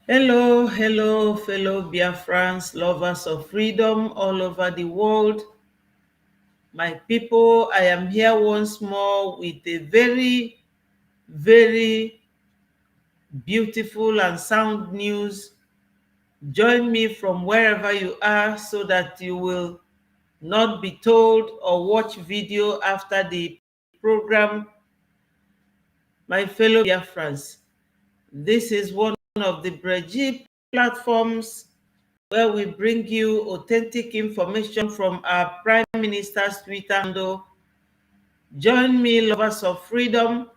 Hello, hello, fellow Biafrans, lovers of freedom all over the world. My people, I am here once more with a very, very beautiful and sound news. Join me from wherever you are so that you will not be told or watch video after the program. My fellow Biafrans, this is one of the Brgie platforms where we bring you authentic information from our Prime Minister's Twitter handle. Join me, lovers of freedom,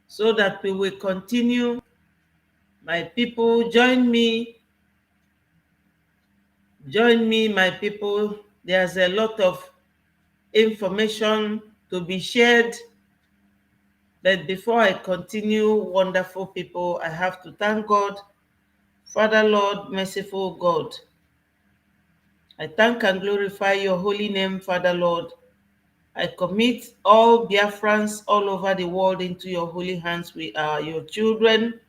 so that we will continue. My people, join me, my people. There's a lot of information to be shared. But before I continue, wonderful people, I have to thank God. Father, Lord, merciful God, I thank and glorify your holy name, Father, Lord. I commit all Biafrans all over the world into your holy hands. We are your children,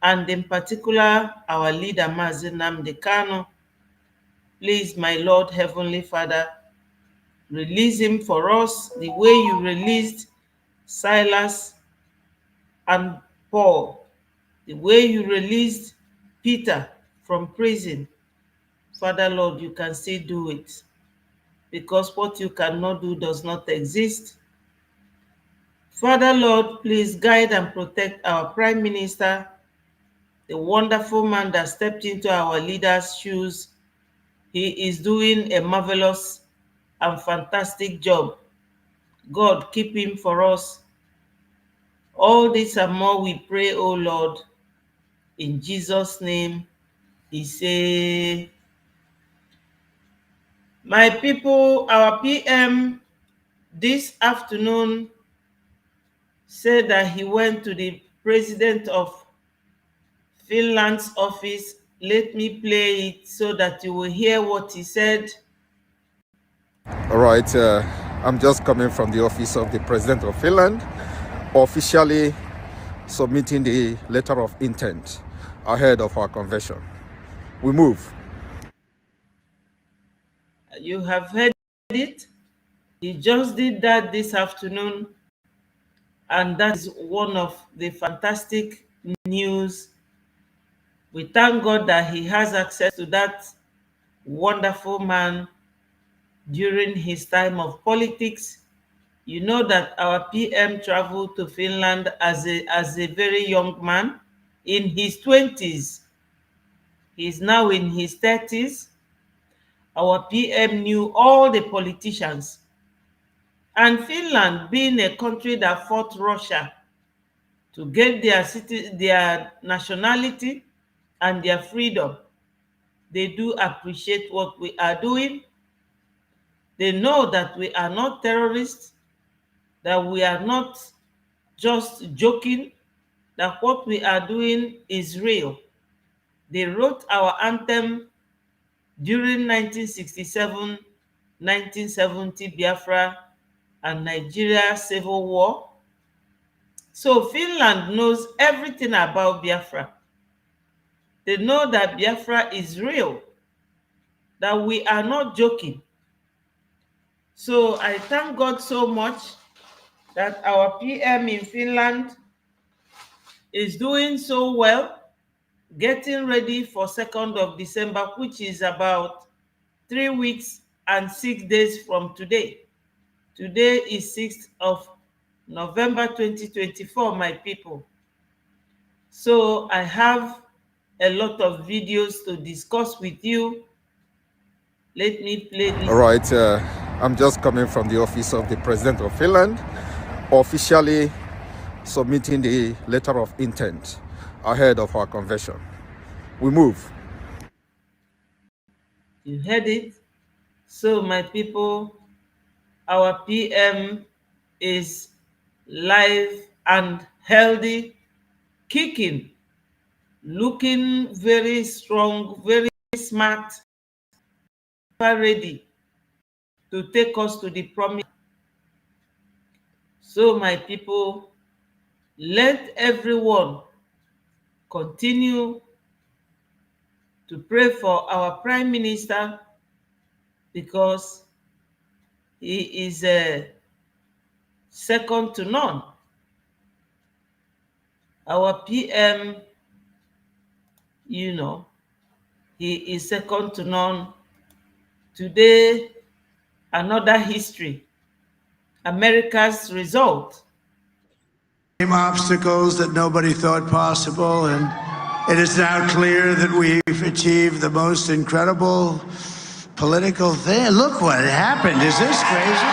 and in particular, our leader, Mazi Nnamdi Kanu. Please, my Lord, Heavenly Father, release him for us the way you released Silas and Paul, the way you released Peter from prison. Father, Lord, you can still do it, because what you cannot do does not exist. Father, Lord, please guide and protect our Prime Minister, the wonderful man that stepped into our leader's shoes. He is doing a marvelous and fantastic job. God, keep him for us. All this and more we pray, O Lord, in Jesus' name. He say, my people, our PM this afternoon said that he went to the president of Finland's office. Let me play it so that you will hear what he said. All right, I'm just coming from the office of the President of Finland, officially submitting the letter of intent ahead of our convention. We move. You have heard it. He just did that this afternoon, and that is one of the fantastic news. We thank God that he has access to that wonderful man during his time of politics. You know that our PM traveled to Finland as a very young man in his 20s. He's now in his 30s. Our PM knew all the politicians. And Finland, being a country that fought Russia to get their nationality and their freedom, they do appreciate what we are doing. They know that we are not terrorists, that we are not just joking, that what we are doing is real. They wrote our anthem during 1967, 1970 Biafra and Nigeria Civil War. So Finland knows everything about Biafra. They know that Biafra is real, that we are not joking. So I thank God so much that our PM in Finland is doing so well, getting ready for 2nd of December, which is about 3 weeks and 6 days from today. Today is 6th of November 2024, my people. So I have a lot of videos to discuss with you. Let me play this. All right, I'm just coming from the office of the President of Finland, officially submitting the letter of intent ahead of our convention. We move. You heard it. So my people, our PM is live and healthy, kicking, looking very strong, very smart, ready to take us to the promise. So my people, let everyone continue to pray for our Prime Minister because he is second to none. Our PM, he is second to none. Today, another history. America's result. Obstacles that nobody thought possible, and it is now clear that we've achieved the most incredible political thing. Look what happened. Is this crazy?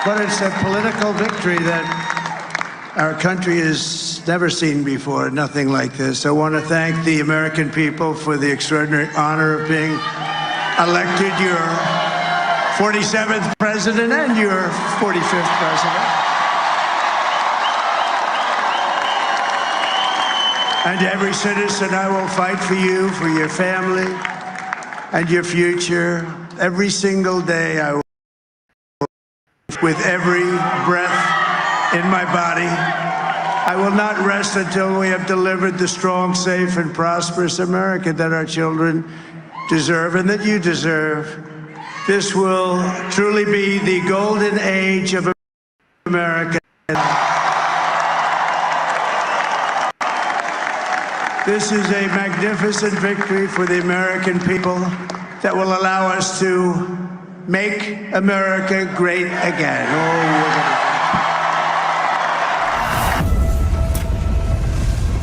But it's a political victory that our country has never seen before, nothing like this. I want to thank the American people for the extraordinary honor of being elected your 47th president and your 45th president. And to every citizen, I will fight for you, for your family, and your future. Every single day, I will, with every breath in my body. I will not rest until we have delivered the strong, safe, and prosperous America that our children deserve and that you deserve. This will truly be the golden age of America. This is a magnificent victory for the American people that will allow us to make America great again.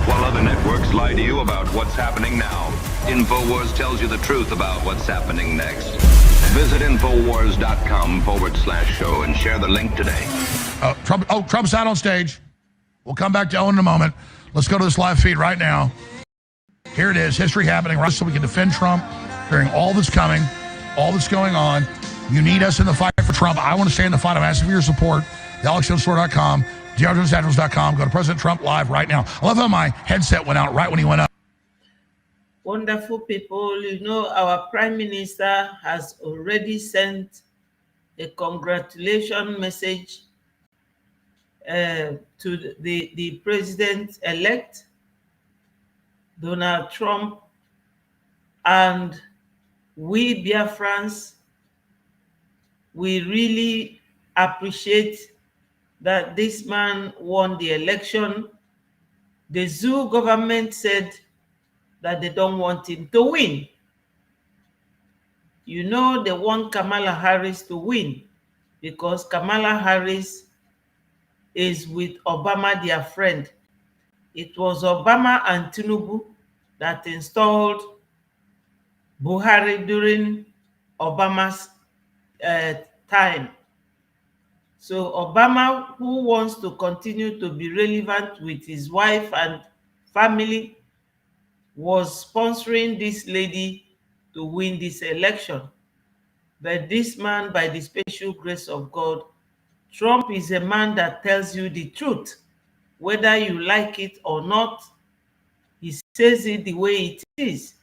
While other networks lie to you about what's happening now, InfoWars tells you the truth about what's happening next. Visit Infowars.com/show and share the link today. Trump's out on stage. We'll come back to Owen in a moment. Let's go to this live feed right now. Here it is, history happening right so we can defend Trump during all that's coming, all that's going on. You need us in the fight for Trump. I want to stay in the fight. I'm asking for your support. TheAlexJonesStore.com, DRJonesAndrews.com. Go to President Trump live right now. I love how my headset went out right when he went up. Wonderful people, our Prime Minister has already sent a congratulation message to the President-elect, Donald Trump, and we Biafrans, we really appreciate that this man won the election. The zoo government said that they don't want him to win. They want Kamala Harris to win because Kamala Harris is with Obama, their friend. It was Obama and Tinubu that installed Buhari during Obama's time. So Obama, who wants to continue to be relevant with his wife and family, was sponsoring this lady to win this election. But this man, by the special grace of God, Trump is a man that tells you the truth. Whether you like it or not, he says it the way it is.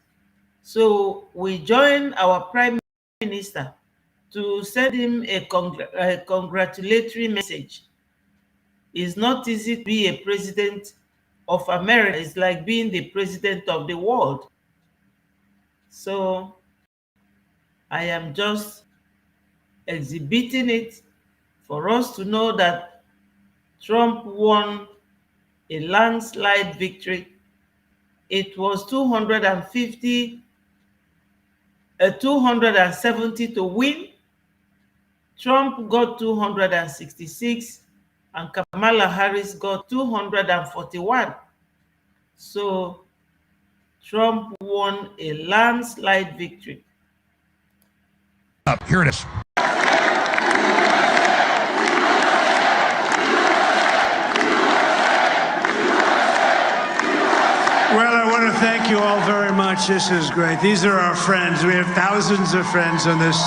So we join our Prime Minister to send him a congratulatory message. It's not easy to be a president of America. It's like being the president of the world. So I am just exhibiting it for us to know that Trump won a landslide victory. It was 270 to win. Trump got 266 and Kamala Harris got 241. So Trump won a landslide victory. Here it is. Well, I want to thank you all very much. This is great. These are our friends. We have thousands of friends on this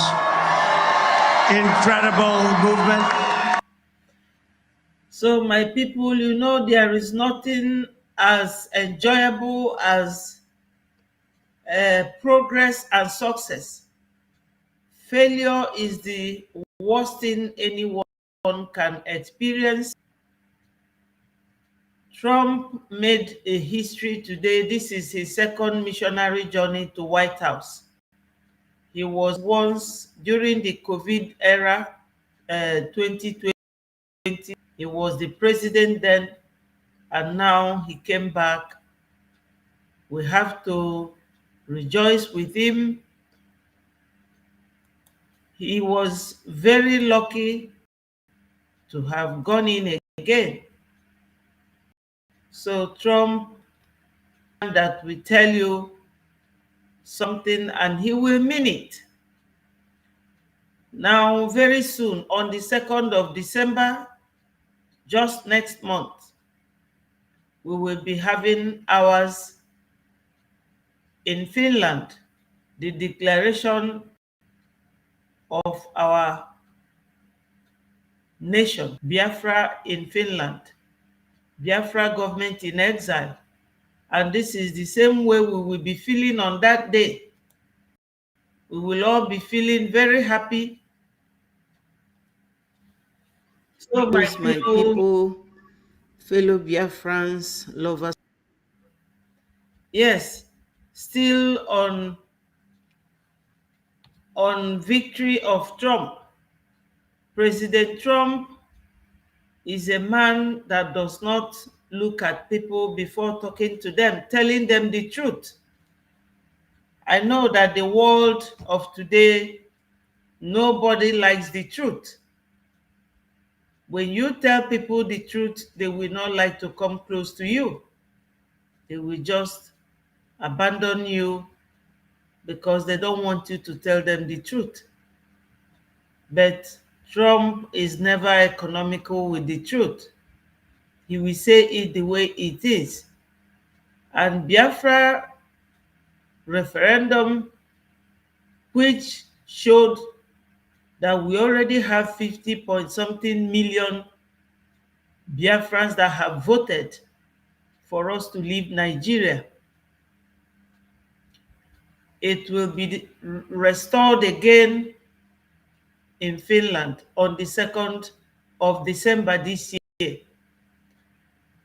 incredible movement. So my people, there is nothing as enjoyable as progress and success. Failure is the worst thing anyone one can experience. Trump made a history today. This is his second missionary journey to White House. He was once during the COVID era, 2020. He was the president then, and now he came back. We have to rejoice with him. He was very lucky to have gone in again. So Trump, that we tell you something and he will mean it. Now, very soon, on the 2nd of December, just next month, we will be having ours in Finland, the declaration of our nation, Biafra in Finland, Biafra government in exile. And this is the same way we will be feeling on that day. We will all be feeling very happy. So my people, fellow Biafrans, lovers, yes, still on victory of Trump. President Trump is a man that does not look at people before talking to them, telling them the truth. I know that the world of today, nobody likes the truth. When you tell people the truth, they will not like to come close to you. They will just abandon you because they don't want you to tell them the truth. But Trump is never economical with the truth. He will say it the way it is. And Biafra referendum, which showed that we already have 50-point-something million Biafrans that have voted for us to leave Nigeria. It will be restored again in Finland on the 2nd of December this year.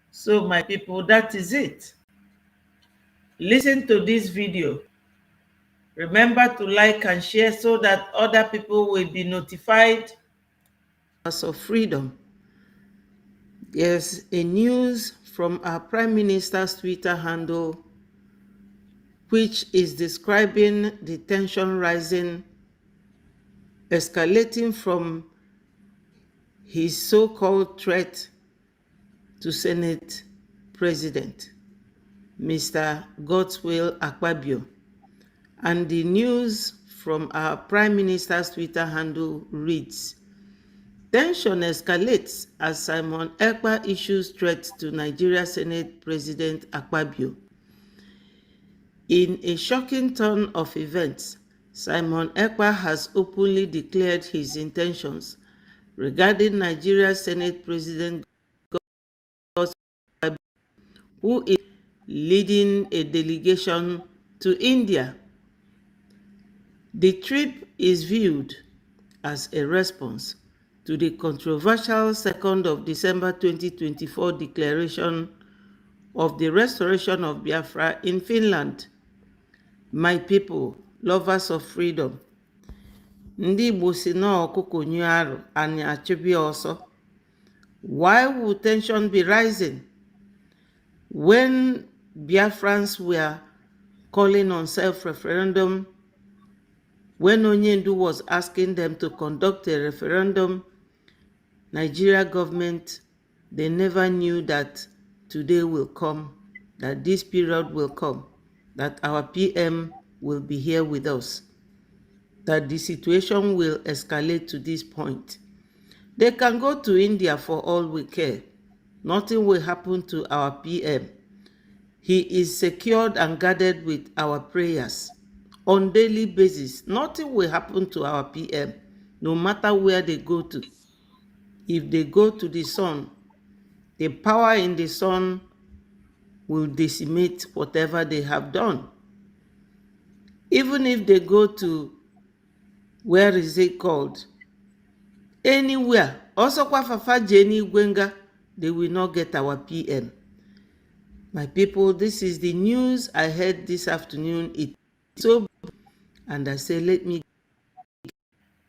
So my people, that is it. Listen to this video. Remember to like and share so that other people will be notified. Of freedom. There's a news from our Prime Minister's Twitter handle, which is describing the tension rising, escalating from his so-called threat to Senate President, Mr. Godswill Akpabio. And the news from our Prime Minister's Twitter handle reads, tension escalates as Simon Ekpa issues threats to Nigeria Senate President Akpabio. In a shocking turn of events, Simon Ekpa has openly declared his intentions regarding Nigeria Senate President Akpabio, who is leading a delegation to India. The trip is viewed as a response to the controversial 2nd of December 2024 declaration of the restoration of Biafra in Finland. My people, lovers of freedom, ndị Igbo si na ọkụkọ nyụọ arụ anyị achịbịa ọsọ. Why would tension be rising when Biafrans were calling on self-referendum, when Onyendu was asking them to conduct a referendum? Nigeria government, they never knew that today will come, that this period will come, that our PM will be here with us, that the situation will escalate to this point. They can go to India for all we care. Nothing will happen to our PM. He is secured and guarded with our prayers on daily basis. Nothing will happen to our PM, no matter where they go to. If they go to the sun, the power in the sun will decimate whatever they have done. Even if they go to, where is it called? Anywhere Also, Kwafafa Jenny Gwenga, they will not get our PM. My people, this is the news I heard this afternoon. It's so bad, and I say, let me.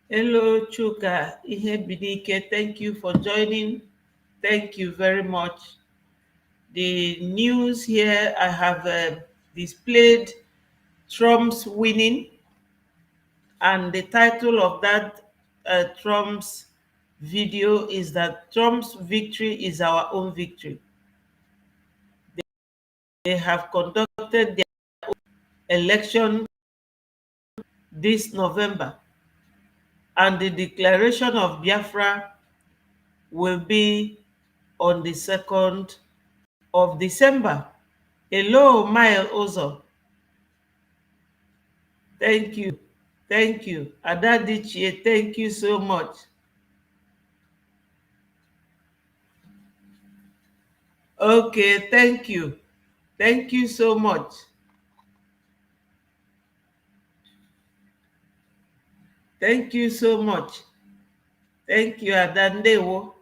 Hello, Chuka Ihebidike. Thank you for joining. Thank you very much. The news here, I have displayed Trump's winning, and the title of that Trump's video is that Trump's victory is our own victory. They have conducted their election this November, and the declaration of Biafra will be on the 2nd of December. Hello, Mile Ozo. Thank you. Thank you. Adadichie, thank you so much. Okay, thank you. Thank you so much. Thank you so much. Thank you, Adandewo.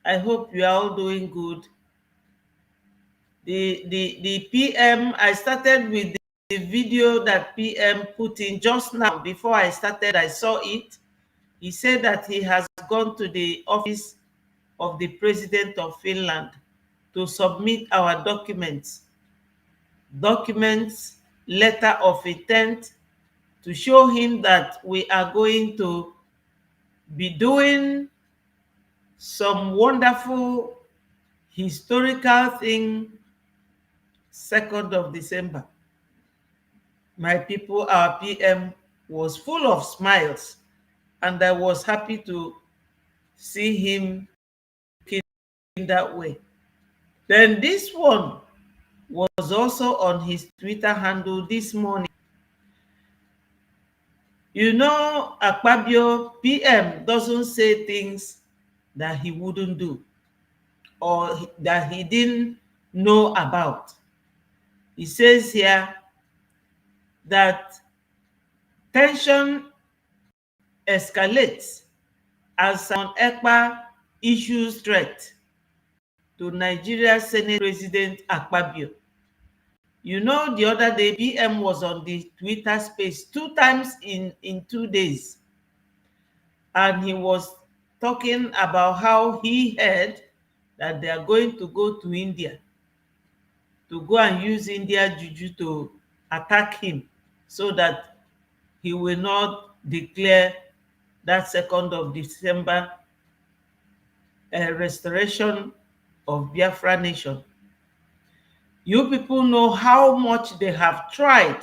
I hope you are all doing good. The PM, I started with the video that PM put in just now. Before I started, I saw it. He said that he has gone to the office of the president of Finland to submit our documents, letter of intent, to show him that we are going to be doing some wonderful historical thing 2nd of December. My people, our PM was full of smiles, and I was happy to see him in that way. Then this one was also on his Twitter handle this morning. You know, Akpabio PM doesn't say things that he wouldn't do or that he didn't know about. He says here that tension escalates as Simon Ekpa issues threat to Nigeria Senate President Akpabio. You know, the other day, PM was on the Twitter space 2 times in 2 days. And he was talking about how he heard that they are going to go to India to go and use India juju to attack him so that he will not declare that 2nd of December restoration of Biafra nation. You people know how much they have tried,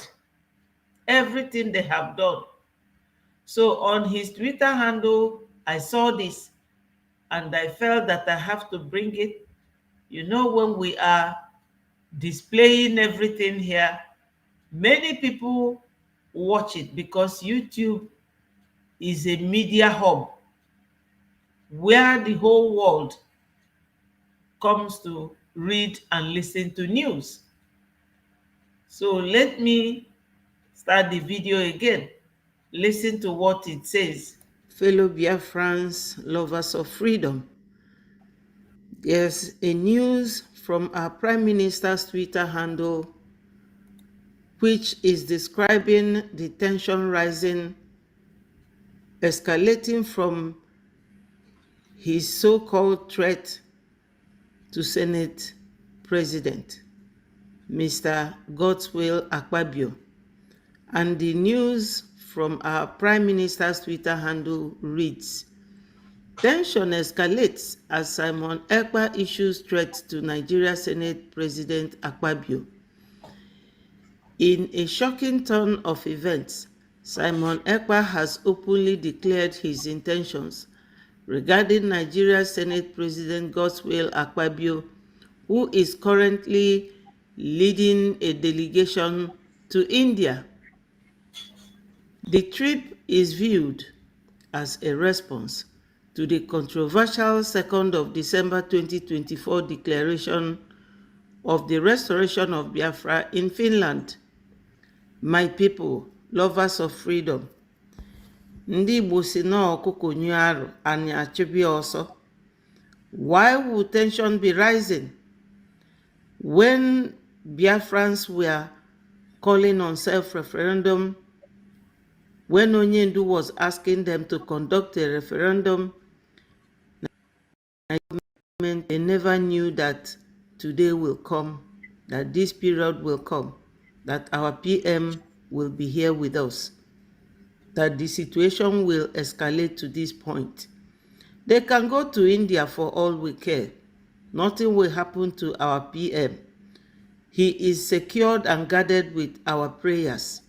everything they have done. So on his Twitter handle, I saw this and I felt that I have to bring it. You know, when we are displaying everything here, many people watch it because YouTube is a media hub where the whole world comes to read and listen to news. So let me start the video again. Listen to what it says. Fellow Biafrans, lovers of freedom, there's a news from our Prime Minister's Twitter handle which is describing the tension rising, escalating from his so-called threat to Senate President, Mr. Godswill Akpabio. And the news from our Prime Minister's Twitter handle reads, tension escalates as Simon Ekpa issues threat to Nigeria Senate President Akpabio. In a shocking turn of events, Simon Ekpa has openly declared his intentions regarding Nigeria Senate President Godswill Akpabio, who is currently leading a delegation to India. The trip is viewed as a response to the controversial 2nd of December 2024 declaration of the restoration of Biafra in Finland. My people, lovers of freedom, Ndị Igbo si na ọkụkọ nyụọ arụ anyị achịbịa ọsọ. Why would tension be rising when Biafrans were calling on self-referendum, when Onyendu was asking them to conduct a referendum? They never knew that today will come, that this period will come, that our PM will be here with us, that the situation will escalate to this point. They can go to India for all we care. Nothing will happen to our PM. He is secured and guarded with our prayers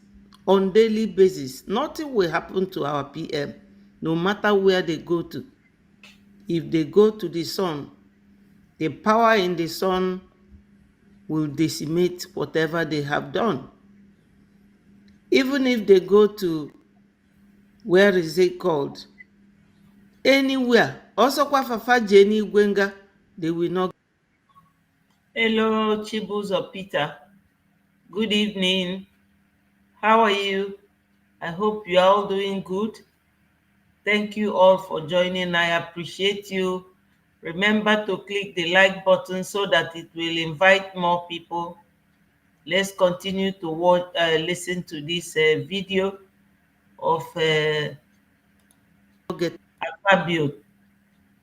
on daily basis. Nothing will happen to our PM, no matter where they go to. If they go to the sun, the power in the sun will decimate whatever they have done. Even if they go to, where is it called? Anywhere. Also, Kwafafa Jenny Gwenga, they will not. Hello, Chibuzo Peter. Good evening. How are you? I hope you are all doing good. Thank you all for joining. I appreciate you. Remember to click the like button so that it will invite more people. Let's continue to watch, listen to this video of Fabio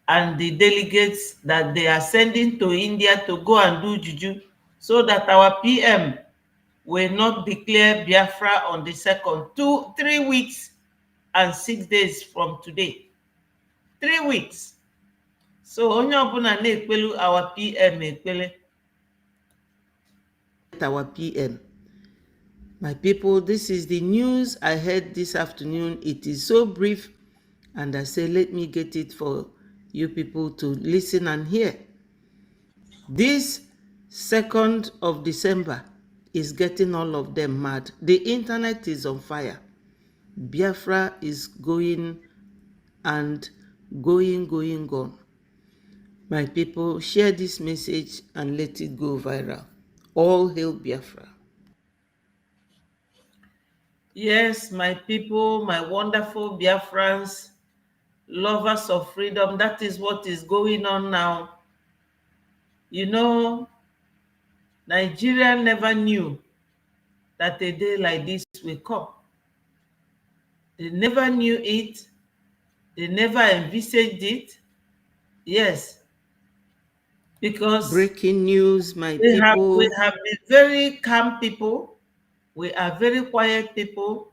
and the delegates that they are sending to India to go and do juju, so that our PM will not declare Biafra on the 2nd, 3 weeks and 6 days from today. 3 weeks. So onye ọbụla na-ekpelu our PM ekpele. Our PM. My people, this is the news I heard this afternoon. It is so brief, and I say let me get it for you people to listen and hear. This 2nd of December is getting all of them mad. The internet is on fire. Biafra is going and going on. My people, share this message and let it go viral. All hail Biafra. Yes, my people, my wonderful Biafrans, lovers of freedom, that is what is going on now. You know, Nigeria never knew that a day like this will come. They never knew it. They never envisaged it. Yes. Because breaking news, my people. We have been very calm people. We are very quiet people.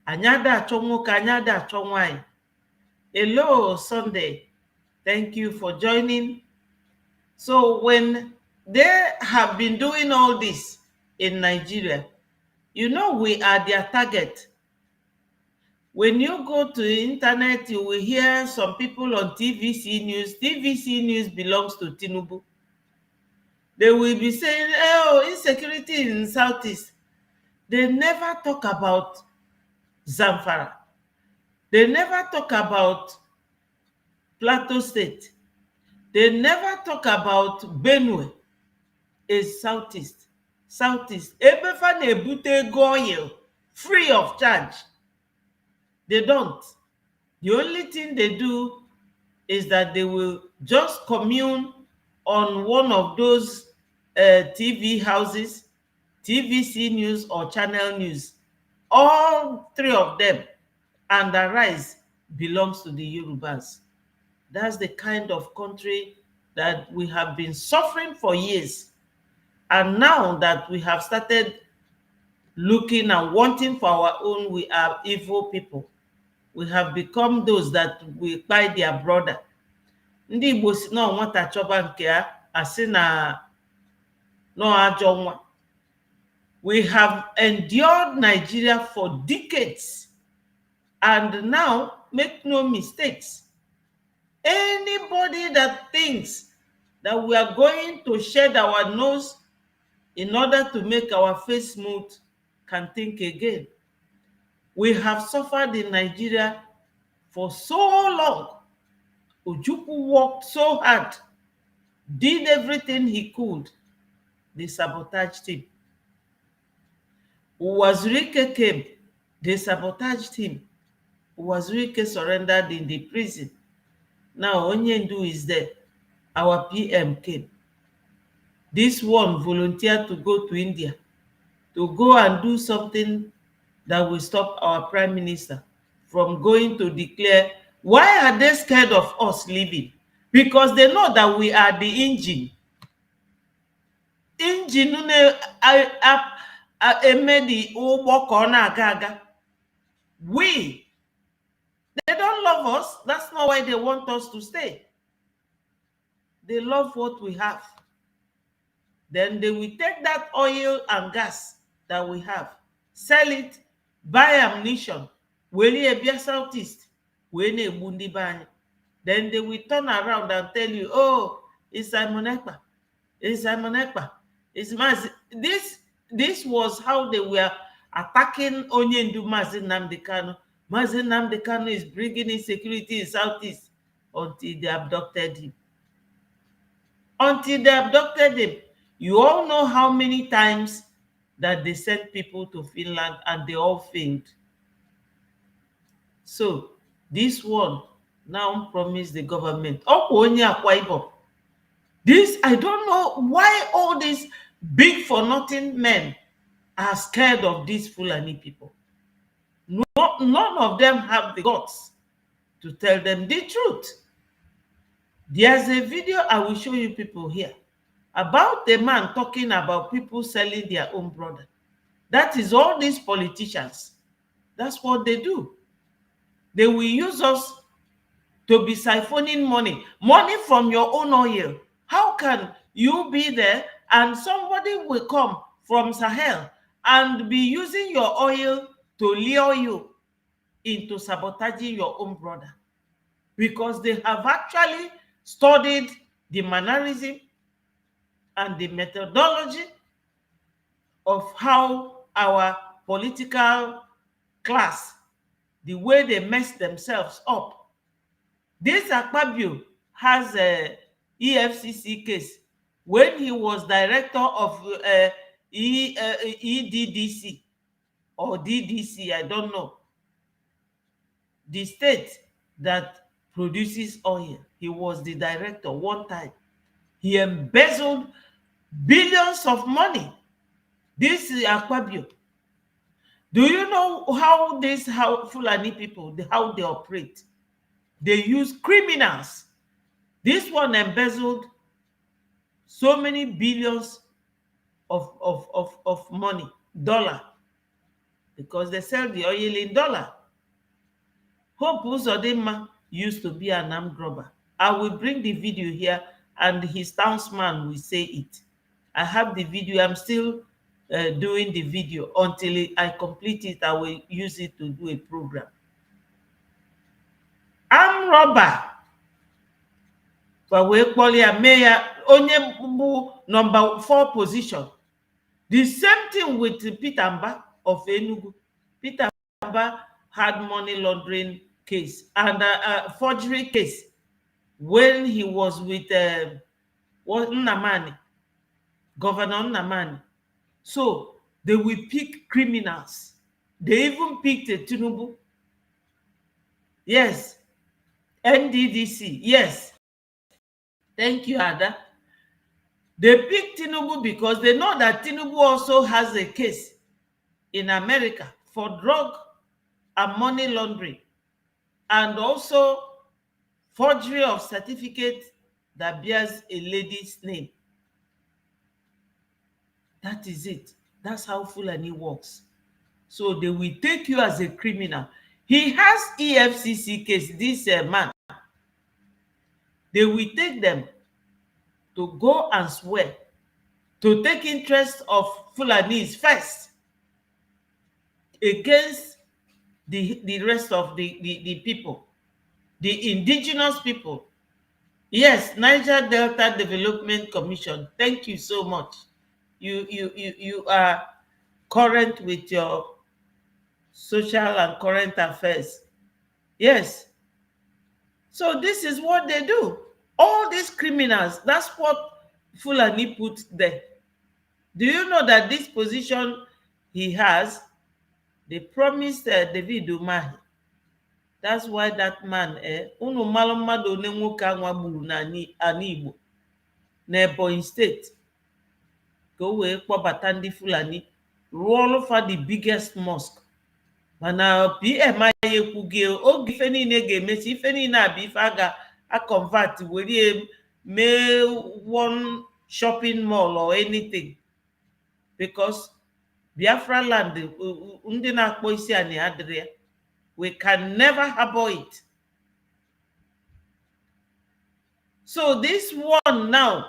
Anyada chonwoke, anyada chonwai. Hello, Sunday. Thank you for joining. So when they have been doing all this in Nigeria, you know we are their target. When you go to the internet, you will hear some people on TVC News. TVC News belongs to Tinubu. They will be saying, oh, insecurity in Southeast. They never talk about Zamfara. They never talk about Plateau State. They never talk about Benue, is Southeast. Southeast. Ebefa nebute oil free of charge. They don't. The only thing they do is that they will just commune on one of those TV houses, TVC News or Channel News. All three of them, and the rise belongs to the Yorubas. That's the kind of country that we have been suffering for years. And now that we have started looking and wanting for our own, we are evil people. We have become those that will buy their brother. Ndị Igbo si na nwata chọba nke ya asị na no ajọ nwa. We have endured Nigeria for decades. And now, make no mistakes, anybody that thinks that we are going to shed our nose in order to make our face smooth can think again. We have suffered in Nigeria for so long. Ojukwu worked so hard, did everything he could. They sabotaged him. Wazirike came, they sabotaged him. Wazuike surrendered in the prison. Now Onyendu is there. Our PM came. This one volunteered to go to India to go and do something that will stop our prime minister from going to declare. Why are they scared of us leaving? Because they know that we are the engine. Engine emedi ụgbọ ka ọ na-aga aga. We, they don't love us. That's not why they want us to stay. They love what we have. Then they will take that oil and gas that we have, sell it, buy ammunition, where Southeast, then they will turn around and tell you, oh, it's Simon Ekpa, it's Simon Ekpa, it's Mazi. This was how they were attacking Onyendu Mazi Nnamdi Kanu. Mazi Nnamdi Kanu is bringing insecurity in Southeast until they abducted him. Until they abducted him. You all know how many times that they sent people to Finland and they all failed. So this one now promised the government. This, I don't know why all these big for nothing men are scared of these Fulani people. None of them have the guts to tell them the truth. There's a video I will show you people here about the man talking about people selling their own brother. That is all these politicians. That's what they do. They will use us to be siphoning money from your own oil. How can you be there and somebody will come from Sahel and be using your oil to lure you into sabotaging your own brother? Because they have actually studied the mannerism and the methodology of how our political class, the way they mess themselves up. This Akpabio has a EFCC case when he was director of EDDC or DDC, I don't know, the state that produces oil. He was the director one time. He embezzled billions of money. This is Akpabio. Do you know how Fulani people, how they operate? They use criminals. This one embezzled so many billions of money, dollar, because they sell the oil in dollar. Hope Uzodinma used to be an armed robber. I will bring the video here and his townsman will say it. I have the video. I'm still doing the video. Until I complete it, I will use it to do a program. Armed robber. Mayor onye number 4 position. The same thing with Peter Mba of Enugu. Peter Mba had money laundering case and a forgery case when he was with Nnamani, Governor Nnamani. So they will pick criminals. They even picked Tinubu. Yes. NDDC. Yes. Thank you, Ada. They picked Tinubu because they know that Tinubu also has a case in America for drug and money laundering, and also forgery of certificate that bears a lady's name. That is it. That's how Fulani works. So they will take you as a criminal. He has EFCC case, this man. They will take them to go and swear, to take interest of Fulanis first against the rest of the people, the indigenous people. Yes, Niger Delta Development Commission. Thank you so much. You are current with your social and current affairs. Yes. So this is what they do. All these criminals, that's what Fulani put there. Do you know that this position he has, they promised David Umahi That's why that man, unu malụ mmadụ one nwoke anwa gburu n'ala Igbo n'Ebonyi steeti ka o wee kpọbata ndị Fulani rụọ ọrụ fa the biggest mosque. Mana PM anyị ekwughị oge ife niile ga-emechi, ife niile abụ ife a ga-convert were mee one shopping mall or anything, because Biafra land ndị na-akpọ isi anyị adịrị ya. We can never harbor it. So this one now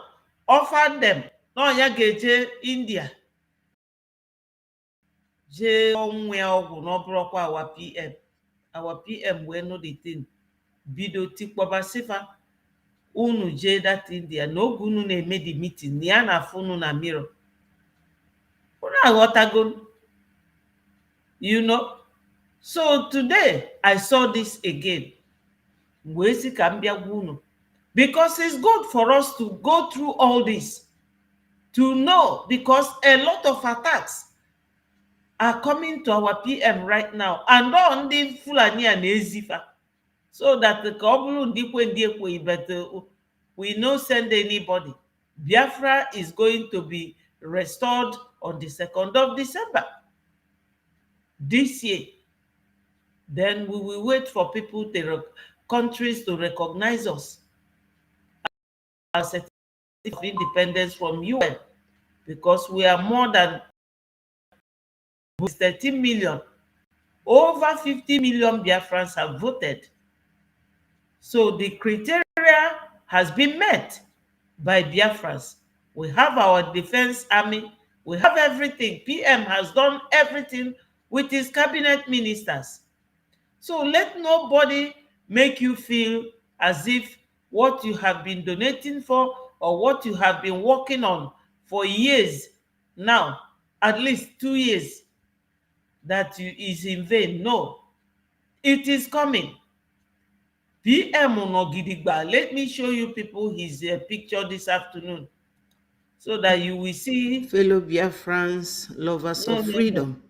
offered them, no, ya ga-eje India jee onwe ọgwụ n'ọbụrụkwa our PM wee know the thing, bido tikpọba sifa unu jee that India n'oge unu na-eme the meeting ya na afụ unu na mirror. Unu aghọtago, you know. So today I saw this again, wee sị ka m bịa gwa unu, because it's good for us to go through all this to know, because a lot of attacks are coming to our PM right now, and on the Fulani and Ezifa, so that the but we no send anybody. Biafra is going to be restored on the 2nd of December this year. Then we will wait for people countries to recognize us as a certificate of independence from UN, because we are more than 13 million. Over 50 million Biafrans have voted. So the criteria has been met by Biafrans. We have our defense army. We have everything. PM has done everything with his cabinet ministers. So let nobody make you feel as if what you have been donating for or what you have been working on for years now, at least 2 years, that is in vain. No, it is coming. PM Unogidigba, let me show you people his picture this afternoon so that you will see. Fellow Biafrans, lovers of freedom.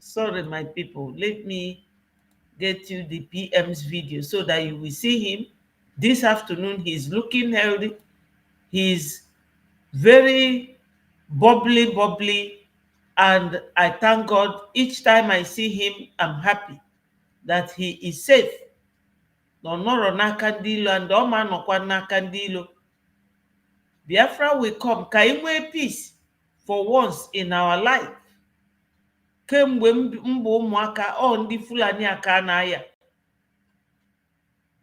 Sorry, my people. Let me get you the PM's video so that you will see him this afternoon. He's looking healthy. He's very bubbly, and I thank God each time I see him. I'm happy that he is safe. No n'aka ndị ilo, and ọma nọkwa n'aka ndị ilo. Biafra will come ka enwee peace for once in our life. Kemgbe mba ụmụaka ndị Fulani aka na-aya.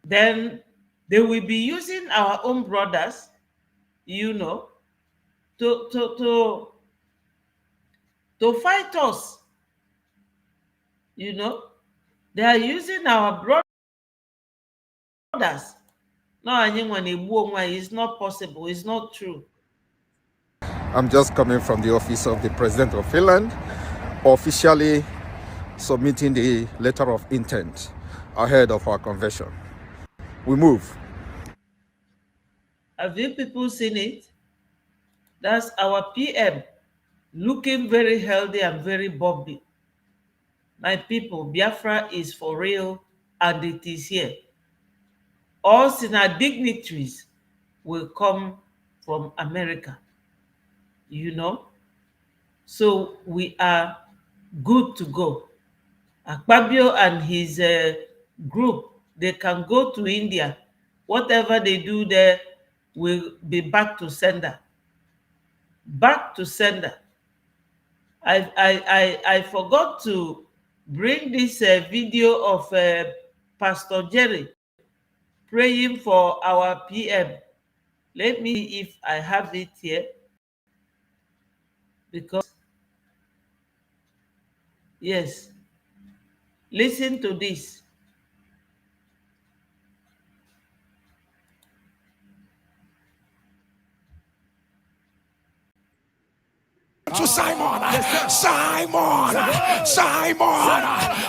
Then they will be using our own brothers, you know, to fight us. You know, they are using our brothers. No, it's not possible. It's not true. I'm just coming from the office of the President of Finland, officially submitting the letter of intent ahead of our convention. We move. Have you people seen it? That's our PM, looking very healthy and very bubbly. My people, Biafra is for real, and it is here. All senior dignitaries will come from America, you know. So we are good to go. Akpabio and his group, they can go to India. Whatever they do there will be back to sender. Back to sender. I forgot to bring this video of Pastor Jerry praying for our PM. Let me see if I have it here, because yes, listen to this. To Simon,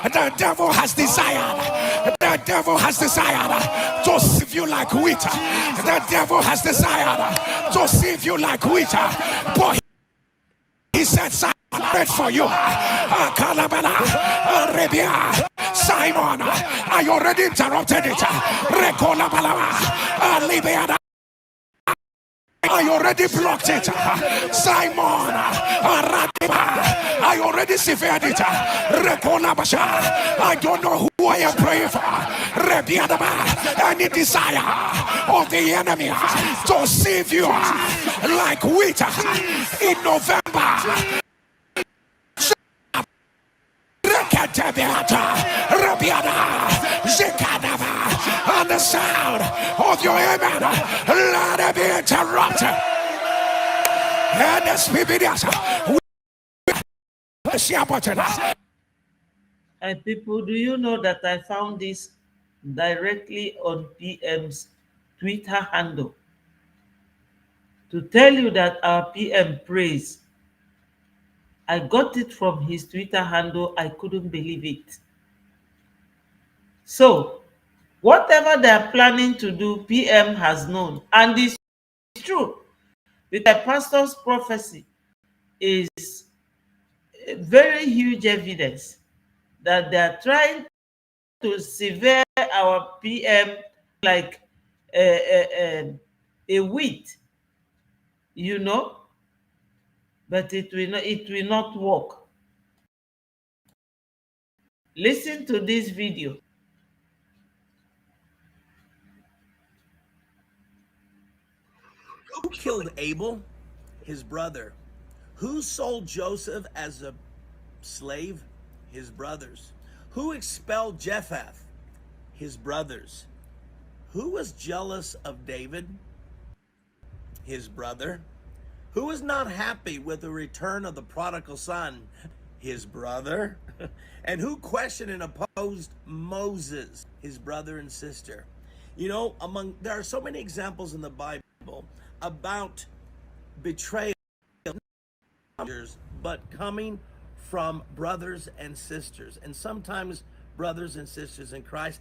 the devil has desired. The devil has desired to sieve you like wheat. The devil has desired to sieve you like wheat. But he said, Simon, I prayed for you. Simon, I already interrupted it. Recola balaba. Alibeada. I already blocked it. Simon, I already severed it. I don't know who I am praying for. Any desire of the enemy to save you like wheat in November. And the sound of your amen, let it be interrupted. And the spirit And people, do you know that I found this directly on PM's Twitter handle? To tell you that our PM prays. I got it from his Twitter handle. I couldn't believe it. So, whatever they are planning to do, PM has known. And it's true. Because pastor's prophecy is very huge evidence that they are trying to sever our PM like a wheat, you know, but it will not work. Listen to this video. Who killed Abel? His brother. Who sold Joseph as a slave? His brothers. Who expelled Jephthah? His brothers. Who was jealous of David? His brother. Who was not happy with the return of the prodigal son? His brother. And who questioned and opposed Moses? His brother and sister. You know, there are so many examples in the Bible about betrayal, but coming from brothers and sisters, and sometimes brothers and sisters in Christ,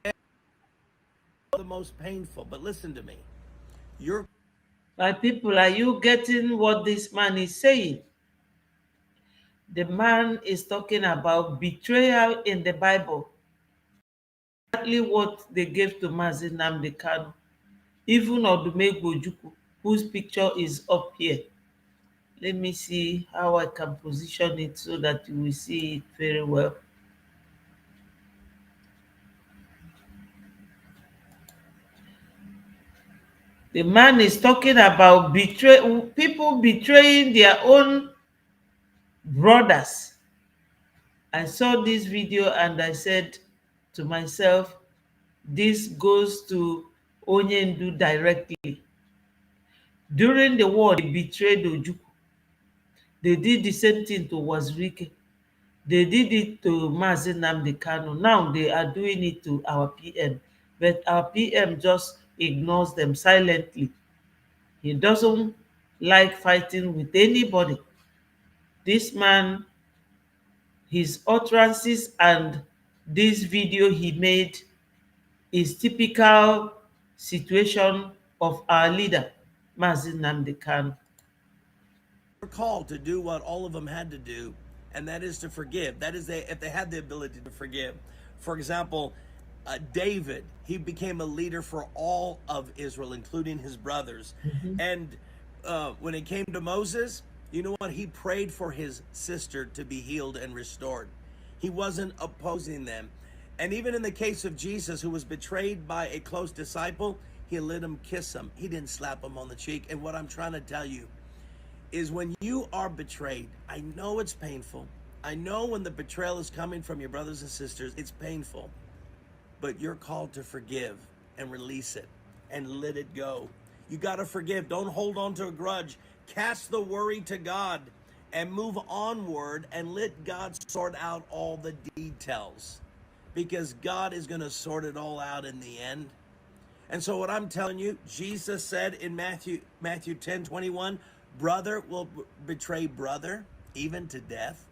the most painful. But listen to me, my people, are you getting what this man is saying? The man is talking about betrayal in the Bible. Exactly what they gave to Mazi Nnamdi Kanu. Even Odumegwu Ojukwu, whose picture is up here. Let me see how I can position it so that you will see it very well. The man is talking about people betraying their own brothers. I saw this video and I said to myself, this goes to Onyendu directly. During the war, they betrayed Ojukwu. They did the same thing to Wazirike. They did it to Mazi Nnamdi Kanu. Now they are doing it to our PM. But our PM just ignores them silently. He doesn't like fighting with anybody. This man, his utterances and this video he made is typical situation of our leader, Mazi Nnamdi Kanu. we're called to do what all of them had to do, and that is to forgive. That is, if they had the ability to forgive. For example, David, he became a leader for all of Israel, including his brothers. And when it came to Moses, you know what? He prayed for his sister to be healed and restored. He wasn't opposing them. And even in the case of Jesus, who was betrayed by a close disciple, he let him kiss him. He didn't slap him on the cheek. And what I'm trying to tell you is, when you are betrayed, I know it's painful. I know when the betrayal is coming from your brothers and sisters, it's painful. But you're called to forgive and release it and let it go. You got to forgive. Don't hold on to a grudge. Cast the worry to God and move onward and let God sort out all the details, because God is going to sort it all out in the end. And so what I'm telling you, Jesus said in Matthew 10:21, brother will betray brother, even to death.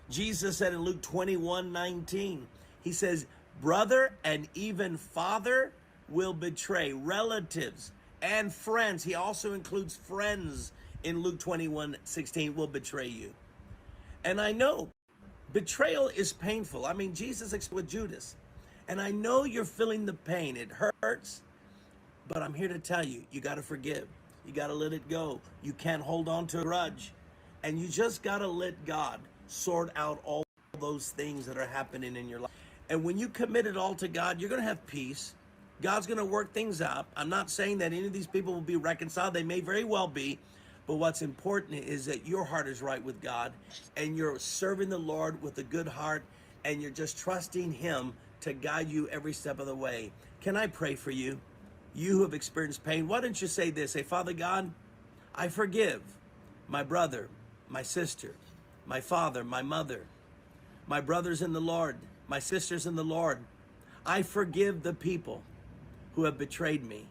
Jesus said in Luke 21:19, he says, brother and even father will betray, relatives and friends. He also includes friends in Luke 21:16 will betray you. And I know Betrayal is painful. I mean, Jesus explained with Judas. And I know you're feeling the pain. It hurts. But I'm here to tell you, you got to forgive. You got to let it go. You can't hold on to a grudge. And you just got to let God sort out all those things that are happening in your life. And when you commit it all to God, you're going to have peace. God's going to work things out. I'm not saying that any of these people will be reconciled. They may very well be. But what's important is that your heart is right with God and you're serving the Lord with a good heart and you're just trusting Him to guide you every step of the way. Can I pray for you? You who have experienced pain, why don't you say this? Say, Father God, I forgive my brother, my sister, my father, my mother, my brothers in the Lord, my sisters in the Lord. I forgive the people who have betrayed me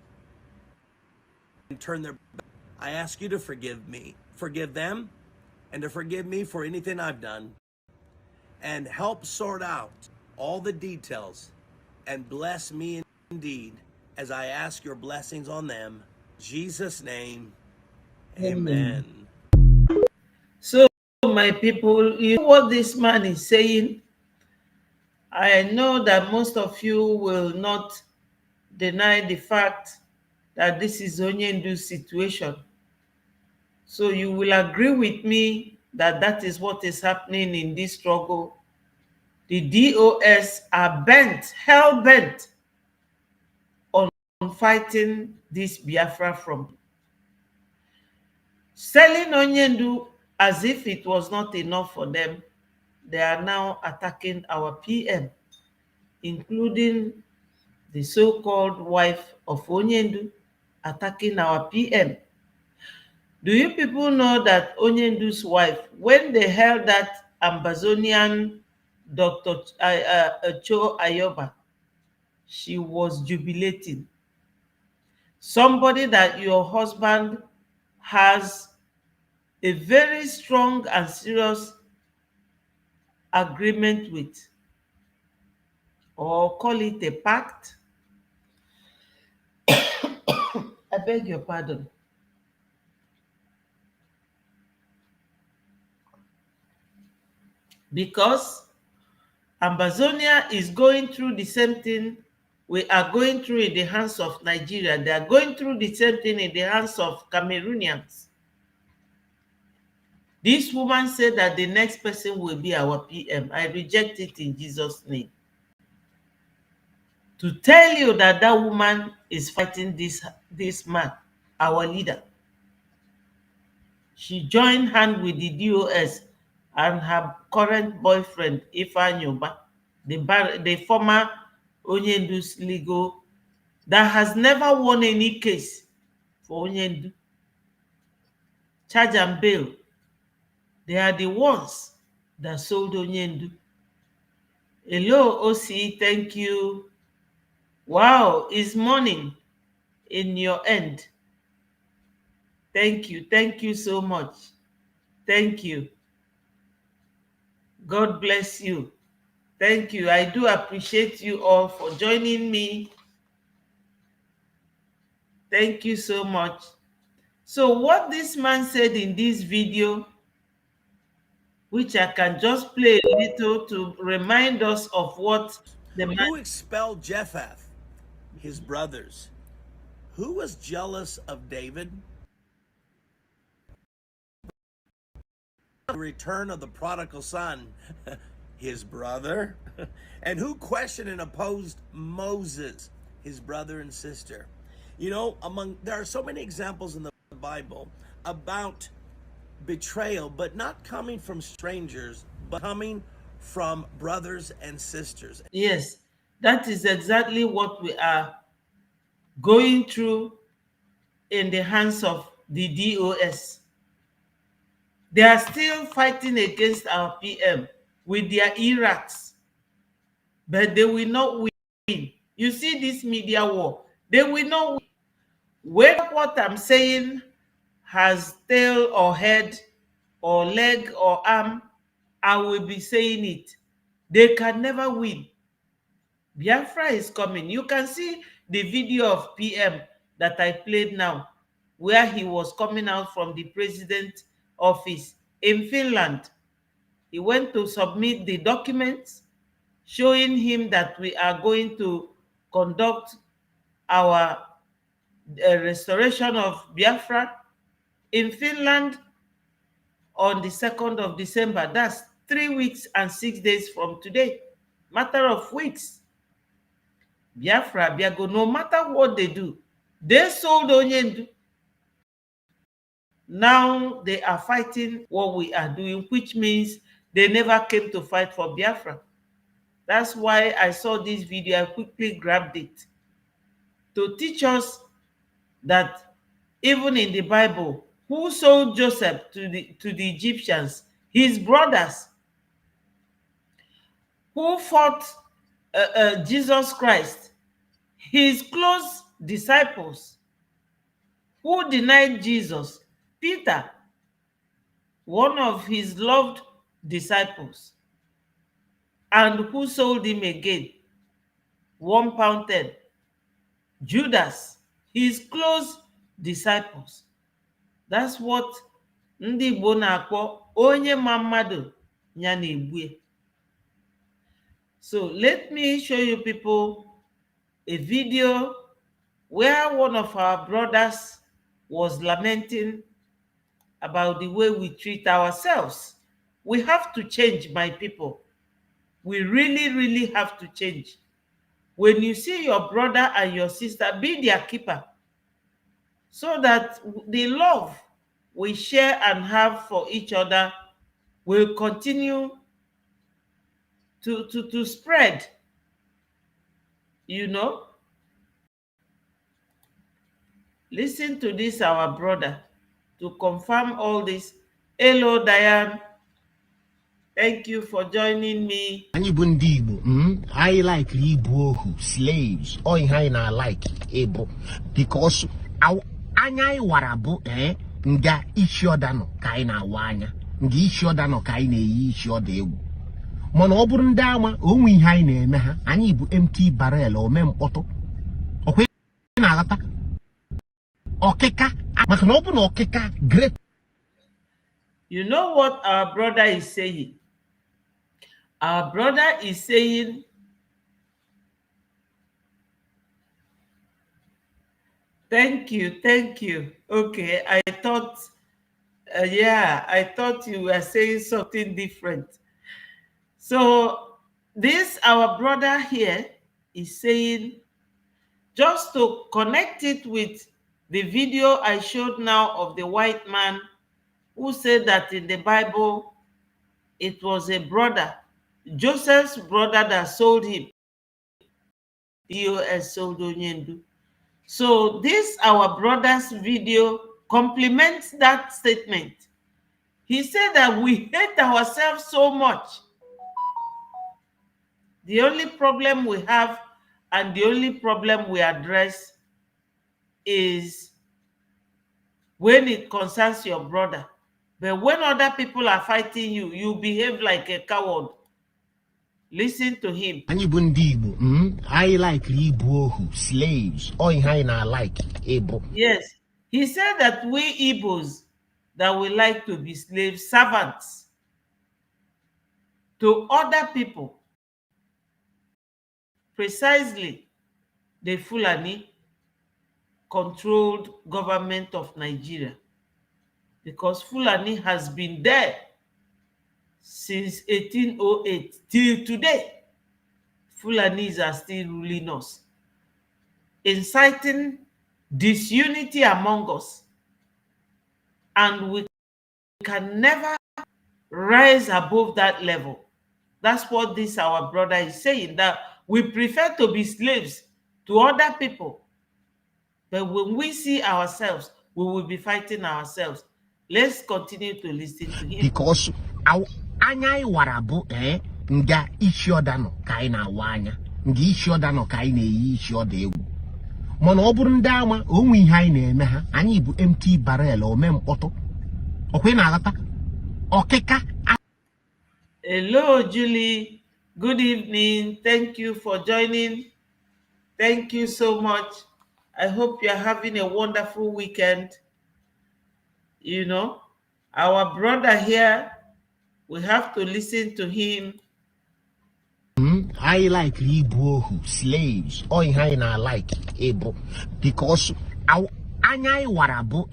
and turned their back. I ask you to forgive me, forgive them, and to forgive me for anything I've done, and help sort out all the details, and bless me indeed as I ask your blessings on them. In Jesus' name, amen. So, my people, you know what this man is saying? I know that most of you will not deny the fact that this is Onyendu's situation. So you will agree with me that that is what is happening in this struggle. The DOS are bent, hell-bent on fighting this Biafra from selling Onyendu as if it was not enough for them. They are now attacking our PM, including the so-called wife of Onyendu, attacking our PM. Do you people know that Onyendu's wife, when they held that Ambazonian Dr. Cho Ayoba, she was jubilating. Somebody that your husband has a very strong and serious agreement with, or call it a pact. I beg your pardon. Because Ambazonia is going through the same thing we are going through in the hands of Nigeria. They are going through the same thing in the hands of Cameroonians. This woman said that the next person will be our PM. I reject it in Jesus' name. To tell you that that woman is fighting this man, our leader. She joined hand with the DOS and her current boyfriend, Ifanyoba, the former Onyendu's legal, that has never won any case for Onyendu. Charge and bail. They are the ones that sold Onyendu. Hello, OC, thank you. Wow, it's morning in your end. Thank you so much. Thank you. God bless you. Thank you. I do appreciate you all for joining me. Thank you so much. So what this man said in this video, which I can just play a little to remind us of what the man... Who expelled Jephthah? His brothers. Who was jealous of David? The return of the prodigal son, his brother. And who questioned and opposed Moses, his brother and sister? You know, there are so many examples in the Bible about betrayal, but not coming from strangers, but coming from brothers and sisters. Yes, that is exactly what we are going through in the hands of the DOS. They are still fighting against our PM with their Iraqs, but they will not win. You see this media war, they will not win. Whether what I'm saying has tail or head or leg or arm, I will be saying it. They can never win. Biafra is coming. You can see the video of PM that I played now, where he was coming out from the president office in Finland. He went to submit the documents showing him that we are going to conduct our restoration of Biafra in Finland on the 2nd of December. That's 3 weeks and 6 days from today. Matter of weeks. Biafra, Biago, no matter what they do, they sold Onyendu. Now they are fighting what we are doing, which means they never came to fight for Biafra. That's why I saw this video. I quickly grabbed it to teach us that even in the Bible, who sold Joseph to the Egyptians? His brothers. Who fought Jesus Christ? His close disciples. Who denied Jesus? Peter, one of his loved disciples. And who sold him again? £1.10. Judas, his close disciples. That's what ndị Igbo na-akpọ onye ma mmadụ ya na-egbu. So let me show you people a video where one of our brothers was lamenting about the way we treat ourselves. We have to change, my people. We really, really have to change. When you see your brother and your sister, be their keeper, so that the love we share and have for each other will continue to spread. You know? Listen to this, our brother, to confirm all this. Hello, Diane. Thank you for joining me. Anyị bụ ndị Igbo, anyị like Igbo ohu, slaves, ọ ihe anyị na-like Igbo, because anya anyị wara bụ nga isi ọda nọ ka anyị na-awa anya, nga isi ọda nọ ka anyị na-eyi isi ọda egwu. Mana ọ bụrụ ndị ama onwe ihe anyị na-eme ha, anyị bụ empty barrel ome mkpọtụ. Ọkwa na-alata ọkịka, maka na ọ bụ na ọkịka great. You know what our brother is saying? Our brother is saying, thank you. Okay, I thought, I thought you were saying something different. So this, our brother here is saying, just to connect it with the video I showed now of the white man who said that in the Bible, it was a brother, Joseph's brother, that sold him. EOS sold Onyendu. So this, our brother's video, complements that statement. He said that we hate ourselves so much. The only problem we have and the only problem we address is when it concerns your brother. But when other people are fighting you, you behave like a coward. Listen to him. Anyị bụ ndị Igbo, anyị like Igbo ohu, slaves, ọ ihe anyị na-like Igbo. Yes, he said that we Igbos, that we like to be slave servants to other people. Precisely the Fulani controlled government of Nigeria, because Fulani has been there since 1808 till today. Fulanis are still ruling us, inciting disunity among us, and we can never rise above that level. That's what this our brother is saying, that we prefer to be slaves to other people, but when we see ourselves, we will be fighting ourselves. Let's continue to listen to him. Because anya anyị wara bụ nga isi ọda nọ ka anyị na-awa anya, nga isi ọda nọ ka anyị na-eyi isi ọda egwu. Mana ọ bụrụ ndị ama onwe ihe anyị na-eme ha, anyị bụ empty barrel ome mkpọtụ. Ọkwa na-alata ọkịka. Hello, Julie. Good evening. Thank you for joining. Thank you so much. I hope you're having a wonderful weekend. You know, our brother here We have to listen to him. I like Igbo slaves. Or I like Igbo because anya warabu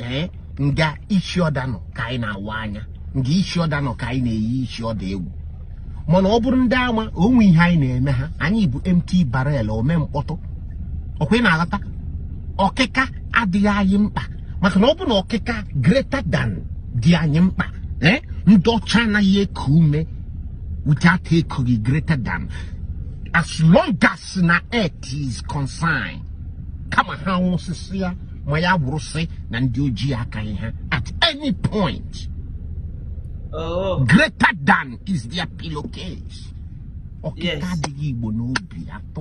nga ishoda no kaina wanya nga ishoda no kaina ishoda ewu. Mana ọ bụrụ ndị ama onwe ihe anyị na-eme ha anyị bụ empty barrel o mee mkpọtụ. Okwe na-alata ọkịka adịghị anyị mkpa maka na ọ bụ na ọkịka greater than dị anyị mkpa ndị ọcha anaghị eku ume without equally greater than as long as na earth is concerned. Kama ha nwụsịsị ya ma ya bụrụsị na ndị ojii akaghị ha at any point. Greater than is their pillowcase. Okika adịghị Igbo n'obi at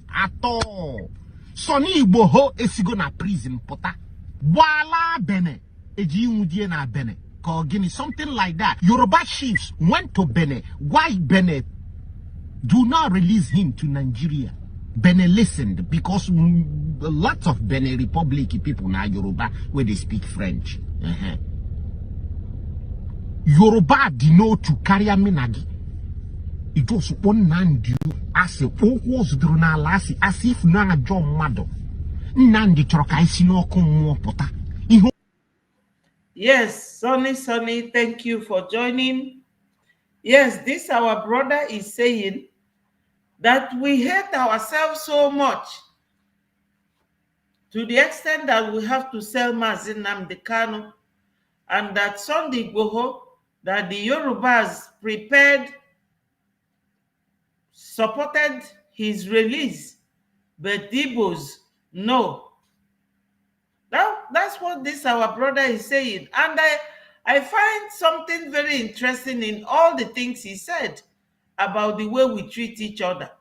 all. Sonny Igbo ho esigo na prison pụta gbala Benin eji inwudie na Benin ka gini something like that. Yoruba chiefs went to Benin. Why Benin do not release him to Nigeria? Benin listened because lots of Benin Republic people now Yoruba where they speak French. Yoruba did not to carry a minagi. It was one Nandi as a was dronalasi as if na John Mado. Nandi Trokaisi no come pota. Yes, Sonny, thank you for joining. Yes, this our brother is saying that we hate ourselves so much to the extent that we have to sell Mazi Nnamdi Kanu, and that Sunday Igboho, that the Yorubas prepared, supported his release, but Igbos, no. That's what this our brother is saying. And I find something very interesting in all the things he said about the way we treat each other.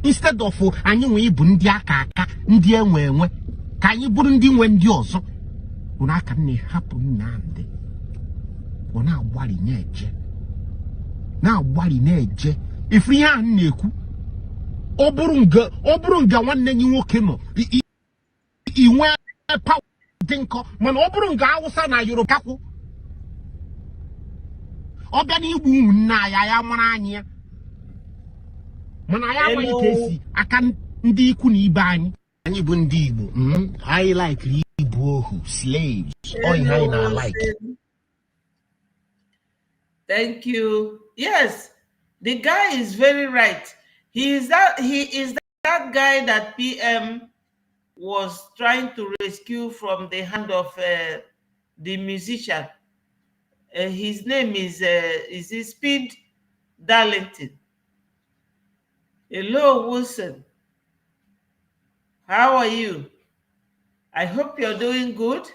Instead of anyị nwe ibu ndị aka ndị enwe enwe ka anyị bụrụ ndị nwe ndị ọzọ ụna aka nne hapụ Nnamdi ọ na-agbali na-eje ifu ihe a na-ekwu ọ bụrụ nga nwanne gị nwoke nọ inwe power dị nkọ mana ọ bụrụ nga Hausa na Yoruba kwụ ọ bịa n'igbu ụmụnne ya mara anyị ya mana ya amaghị ka esi aka ndị ikwu na ibe anyị bụ ndị Igbo. I like Igbo slaves. Or I like. Thank you. Yes, the guy is very right. He is that guy that PM was trying to rescue from the hand of the musician. His name is Speed Darlington. Hello, Wilson. How are you? I hope you're doing good.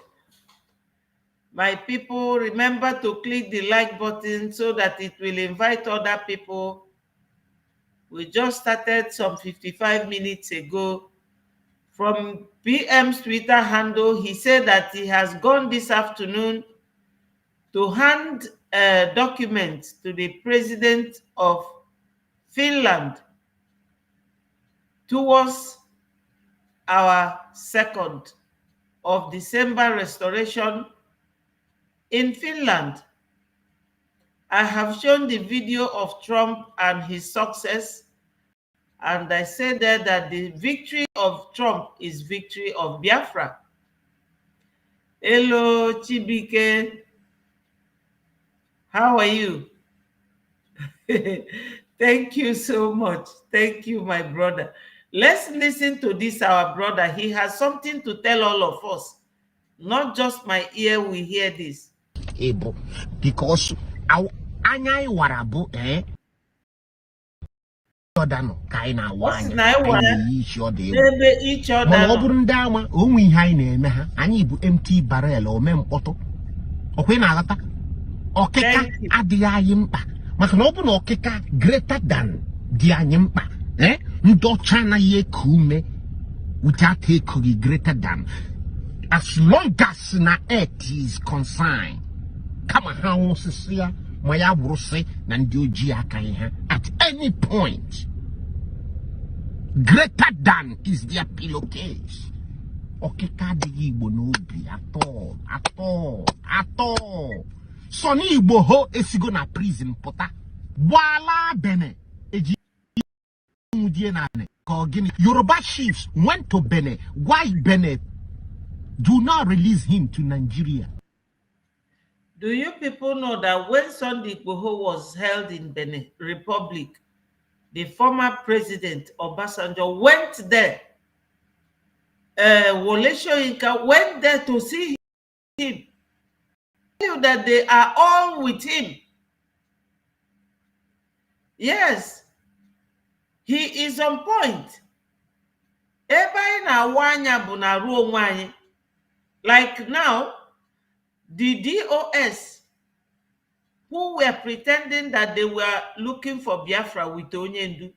My people, remember to click the like button so that it will invite other people. We just started some 55 minutes ago. From PM's Twitter handle, he said that he has gone this afternoon to hand documents to the president of Finland towards our 2nd of December restoration in Finland. I have shown the video of Trump and his success, and I said there that the victory of Trump is victory of Biafra. Hello, Chibike. How are you? Thank you so much. Thank you, my brother. Let's listen to this, our brother. He has something to tell all of us. Not just my ear will hear this. Because anya warabu odano kaina wanya each other. Ọ bụrụ ndị ama onwe ihe anyị na-eme ha anyị bụ empty barrel o mee mkpọtụ. Okwe na-alata ọkịka adịghị anyị mkpa maka na ọ bụ na ọkịka greater than dị anyị mkpa ndị ọcha anaghị eku ume without equally greater than as long as na earth is concerned. Kama ha nwụsịsị ya ma ya bụrụsị na ndị ojii akaghị ha at any point. Greater than is their pillowcase. okika adịghị Igbo n'obi at all. Sonny Igbo ho esigo na prison pụta gbala Benin eji mudie na ne ka gini. Yoruba chiefs went to Benin. Why Benin do not release him to Nigeria? Do you people know that when Sunday Igboho was held in Benin Republic, the former president Obasanjo went there? Wole Soyinka went there to see him. Tell you that they are all with him. Yes, he is on point. Ebe na wanya bụ na ruo nwanyị. Like now, the DOS who were pretending that they were looking for Biafra with Onyendu,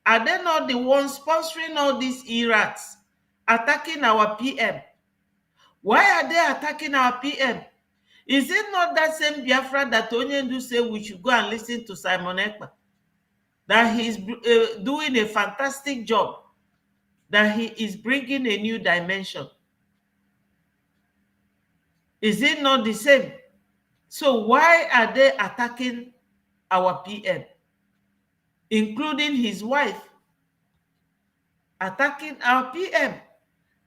are they not the ones sponsoring all these errats, attacking our PM? Why are they attacking our PM? Is it not that same Biafra that Onyendu said we should go and listen to Simon Ekpa? That he is doing a fantastic job, that he is bringing a new dimension. Is it not the same? So why are they attacking our PM, including his wife? Attacking our PM.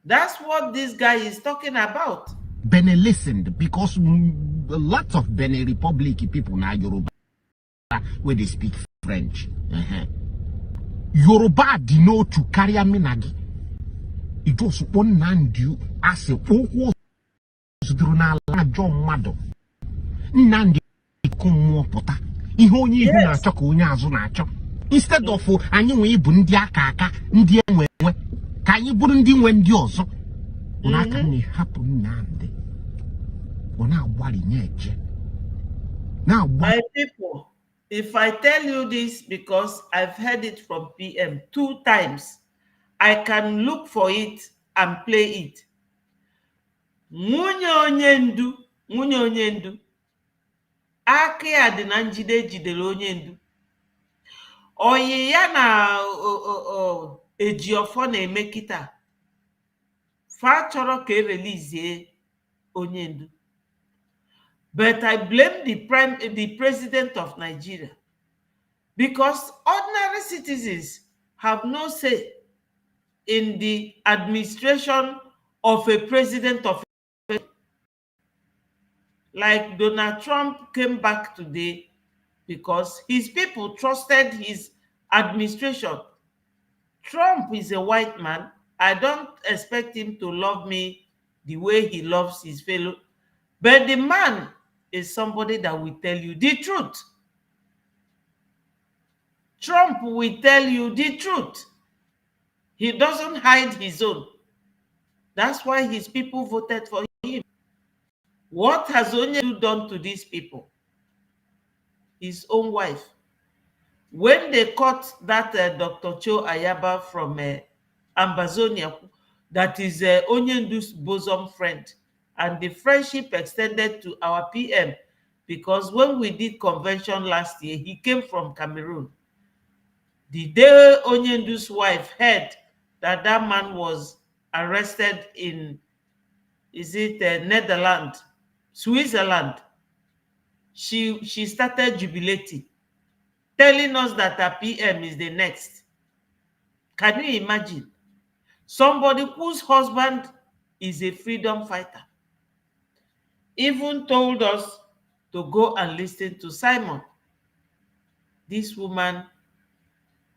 That's what this guy is talking about. Benin listened because lots of Benin Republic people now Yoruba where they speak French. Yoruba did not to carry a minagi. It was one nandu as a focus John Mado. Nandi kumo pota. Ihonyi na choko onye azu na acho. Instead of anyi we bu ndi aka ndi enwe ka anyi buru ndi nwe ndi ozo. Una aka ni happen nande. Una agbali nyeje. Now my people, if I tell you this because I've heard it from PM 2 times, I can look for it and play it. Nwunye Onyendu aka ya dị na njide jidere Onyendu. Oyi ya na Ejiofọ na-eme kịta. Fa chọrọ ka release Onyendu. But I blame the president of Nigeria, because ordinary citizens have no say in the administration of a president of a. Like Donald Trump came back today because his people trusted his administration. Trump is a white man. I don't expect him to love me the way he loves his fellow. But the man is somebody that will tell you the truth. Trump will tell you the truth. He doesn't hide his own. That's why his people voted for him. What has Onyendu done to these people? His own wife. When they caught that Dr. Cho Ayaba from Ambazonia, that is Onyendu's bosom friend, and the friendship extended to our PM, because when we did convention last year, he came from Cameroon. The day Onyendu's wife heard that that man was arrested in, is it Netherlands, Switzerland, she started jubilating, telling us that our PM is the next. Can you imagine? Somebody whose husband is a freedom fighter even told us to go and listen to Simon. This woman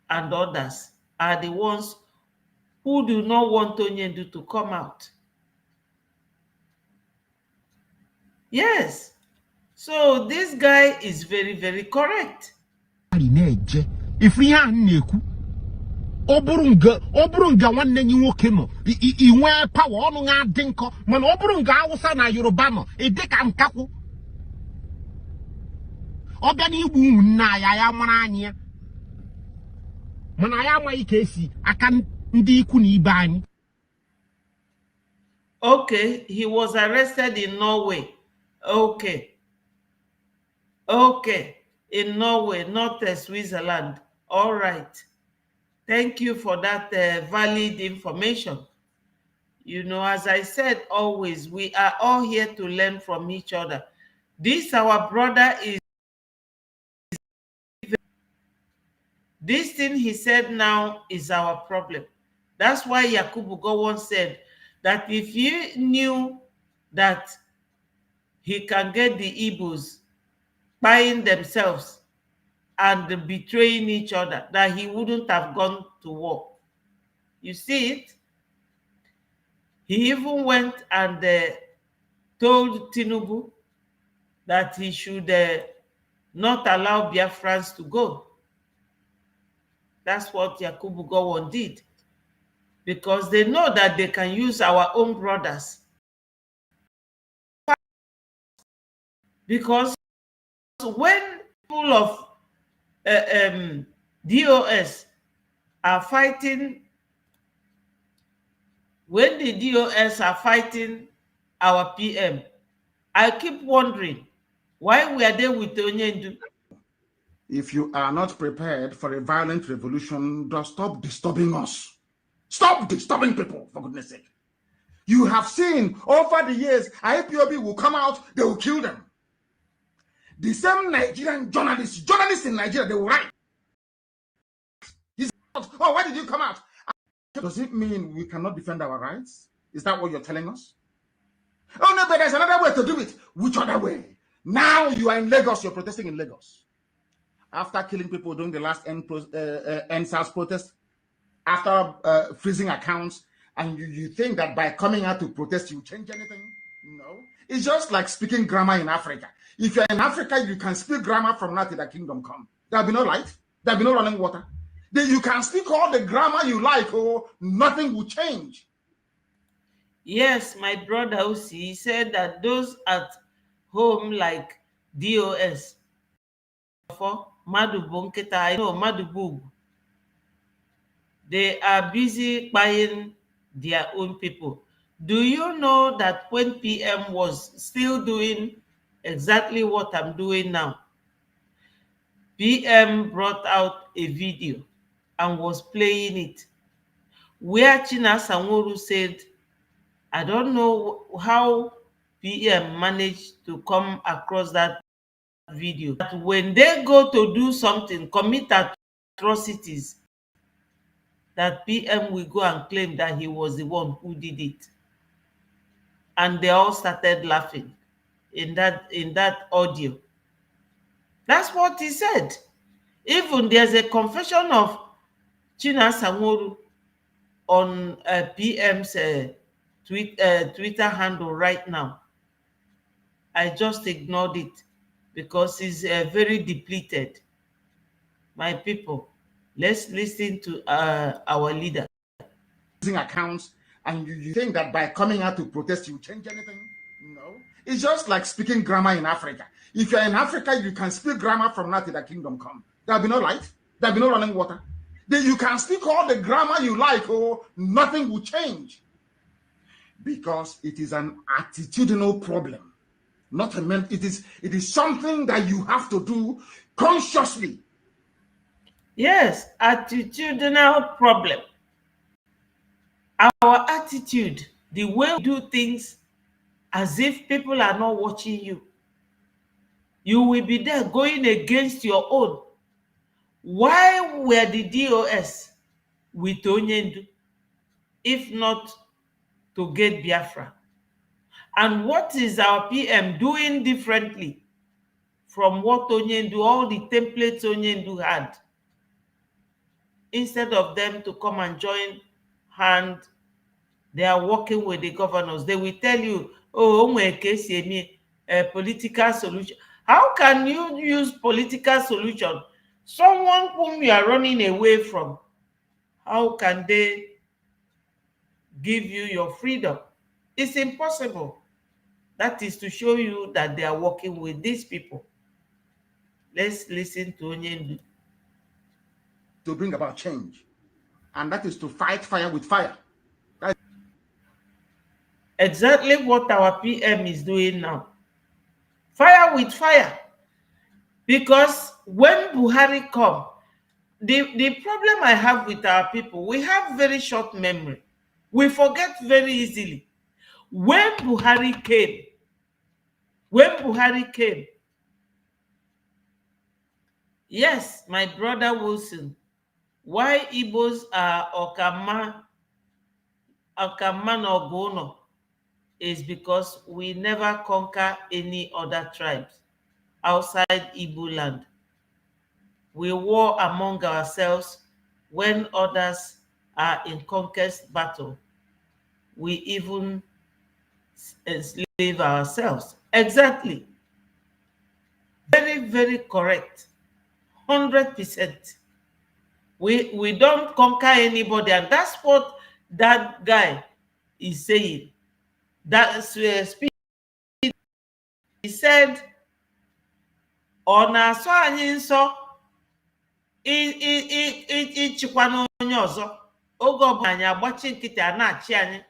and others are the ones who do not want Onyendu to come out. Yes. So this guy is very, very correct. If we are neku Oburunga one name you kimo, I wear power on a dinko, man Oburunga was an Yorubano, a dick and kaku. Obani woon na ya manania. When I am my case, I can ndi kuni bani. Okay, he was arrested in Norway. Okay, in Norway, not Switzerland. All right. Thank you for that valid information. You know, as I said, always, we are all here to learn from each other. This, our brother, is this thing he said now is our problem. That's why Yakubu Gowon said that if you knew that he can get the Igbos buying themselves and betraying each other, that he wouldn't have gone to war. You see it? He even went and told Tinubu that he should not allow Biafrans to go. That's what Yakubu Gowon did, because they know that they can use our own brothers. Because when people of DOS are fighting, when the DOS are fighting our PM, I keep wondering, why were they with Onyendu? If you are not prepared for a violent revolution, just stop disturbing us. Stop disturbing people, for goodness sake. You have seen over the years, IPOB will come out, they will kill them. The same Nigerian journalists in Nigeria, they will write. He's out. Oh, why did you come out? Does it mean we cannot defend our rights? Is that what you're telling us? Oh, no, but there's another way to do it. Which other way? Now you are in Lagos, you're protesting in Lagos. After killing people during the last NSAS protest, after freezing accounts, and you think that by coming out to protest, you change anything? No. It's just like speaking grammar in Africa. If you're in Africa, you can speak grammar from now till the kingdom come. There'll be no light. There'll be no running water. Then you can speak all the grammar you like, or nothing will change. Yes, my brother Osi, he said that those at home like DOS, for Madubunketa, I know Madubug, they are busy buying their own people. Do you know that when PM was still doing exactly what I'm doing now, PM brought out a video and was playing it where China Sanworu said, I don't know how PM managed to come across that video, that when they go to do something, commit atrocities, that PM will go and claim that he was the one who did it. And they all started laughing in that audio. That's what he said. Even there's a confession of China Sanworu on PM's Twitter handle right now. I just ignored it because he's very depleted. My people, let's listen to our leader. Using accounts, and you think that by coming out to protest, you change anything? No. It's just like speaking grammar in Africa. If you're in Africa, you can speak grammar from now till the kingdom come. There'll be no light. There'll be no running water. Then you can speak all the grammar you like, or nothing will change. Because it is an attitudinal problem. Not a mental. It is something that you have to do consciously. Yes, attitudinal problem. Our attitude, the way we do things as if people are not watching you. You will be there going against your own. Why were the DOS with Onyendu, if not to get Biafra? And what is our PM doing differently from what Onyendu, all the templates Onyendu had? Instead of them to come and join hand, they are working with the governors. They will tell you, oh, a political solution. How can you use political solution? Someone whom you are running away from, how can they give you your freedom? It's impossible. That is to show you that they are working with these people. Let's listen to Onyendu. To bring about change. And that is to fight fire with fire. Exactly what our PM is doing now. Fire with fire. Because when Buhari come, the problem I have with our people, we have very short memory. We forget very easily. When Buhari came, yes, my brother Wilson, why Igbos are Okama no Bono is because we never conquer any other tribes outside Igbo land. We war among ourselves when others are in conquest battle. We even enslave ourselves. Exactly. Very, very correct. 100%. We don't conquer anybody, and that's what that guy is saying. That's speech. He said, "Ọ na-asọ anyị nsọ ịchịkwa n'onye ọzọ oge ọbụla anyị agbachi nkịtị a na-achị anyị."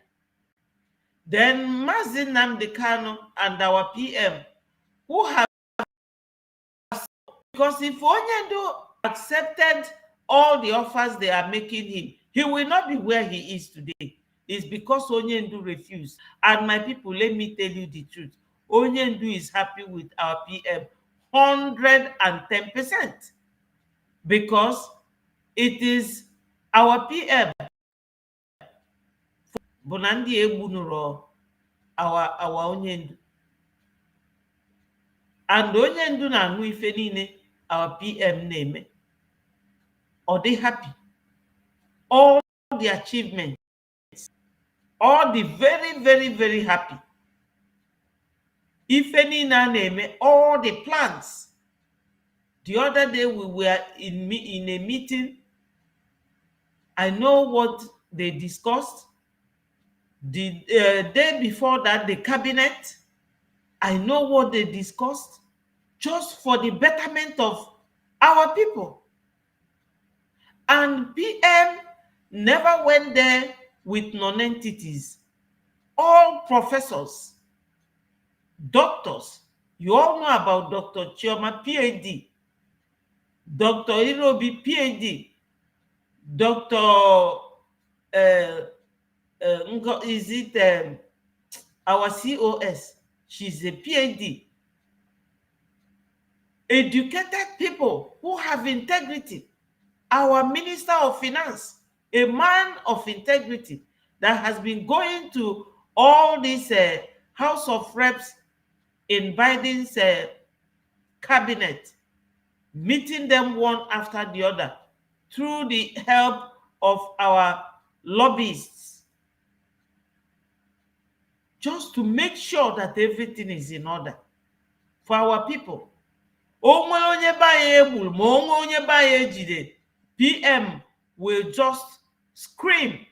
Then Mazi Nnamdi Kanu and our PM who have, because if Onyendu accepted all the offers they are making him, he will not be where he is today. It's because Onyendu refused. And my people, let me tell you the truth. Onyendu is happy with our PM 110%, because it is our PM Bonandi Ebunuro, our Onyendu. And Onyendu na anụ ife niile our PM name. Are they happy? All the achievements, all the very, very, very happy. If any name, all the plans. The other day we were in a meeting. I know what they discussed. The day before that, the cabinet, I know what they discussed, just for the betterment of our people. And PM never went there with non-entities. All professors, doctors, you all know about Dr. Chioma, PhD, Dr. Irobi, PhD, Dr. Our COS, she's a PhD. Educated people who have integrity. Our Minister of Finance, a man of integrity that has been going to all these House of Reps in Biden's cabinet, meeting them one after the other through the help of our lobbyists, just to make sure that everything is in order for our people. PM will just scream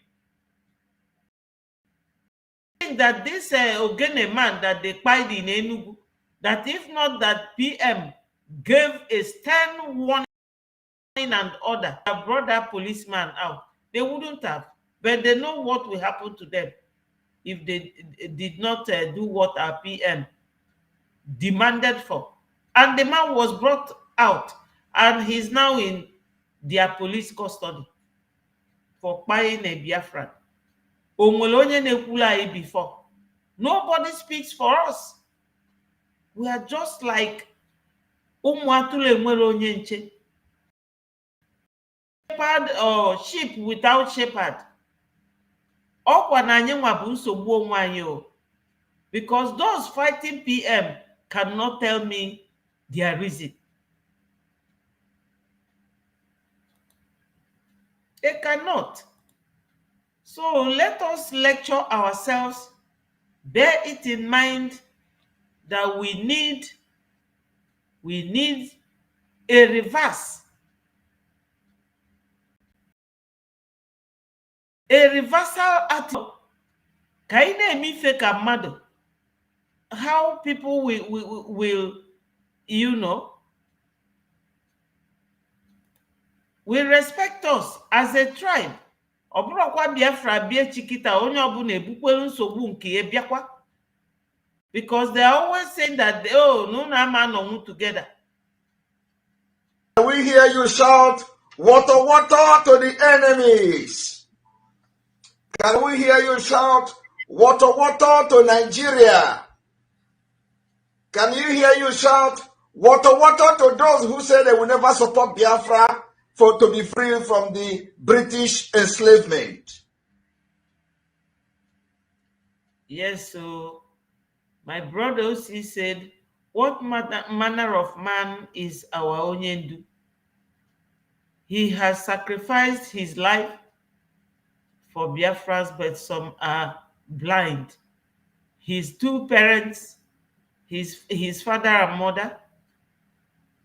that this Ogene man that they pied in Enugu, that if not that PM gave a stern warning and order that brought that policeman out, they wouldn't have. But they know what will happen to them if they did not do what our PM demanded for. And the man was brought out, and he's now in their police custody for buying a Biafran. Before. Nobody speaks for us. We are just like shepherd or sheep without shepherd. Because those fighting PM cannot tell me their reason. They cannot. So let us lecture ourselves, bear it in mind that we need a reverse. A reversal attitude. How people will will respect us as a tribe. Because they are always saying that no together. We hear you shout, water, water to the enemies. Can we hear you shout, water, water to Nigeria? Can you hear you shout, water, water to those who say they will never support Biafra to be free from the British enslavement? Yes, so my brother also said, what manner of man is our Onyendu? He has sacrificed his life for Biafras, but some are blind. His two parents, his father and mother,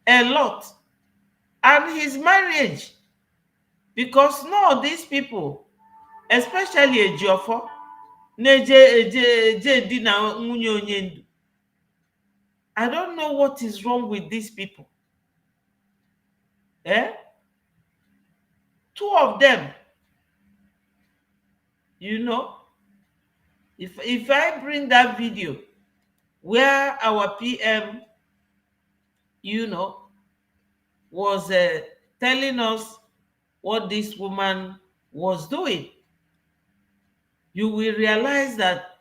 a lot. And his marriage. Because no, these people, especially Ejiofor, I don't know what is wrong with these people. Eh? Two of them, you know, if I bring that video where our PM, you know, was telling us what this woman was doing, you will realize that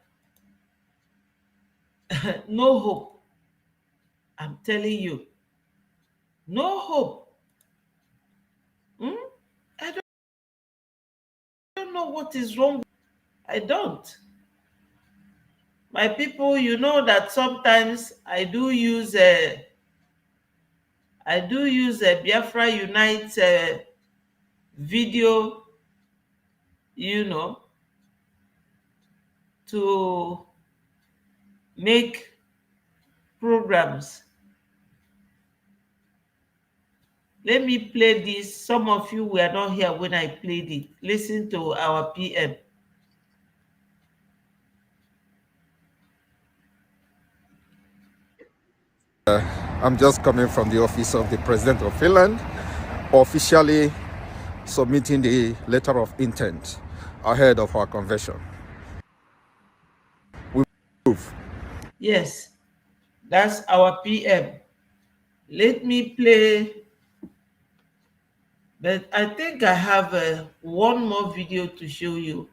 no hope. I'm telling you, no hope. I don't know what is wrong. I don't. My people, you know that sometimes I do use a Biafra Unite video, you know, to make programs. Let me play this. Some of you were not here when I played it. Listen to our PM. I'm just coming from the office of the President of Finland, officially submitting the letter of intent ahead of our convention. We move. Yes, that's our PM. Let me play, but I think I have one more video to show you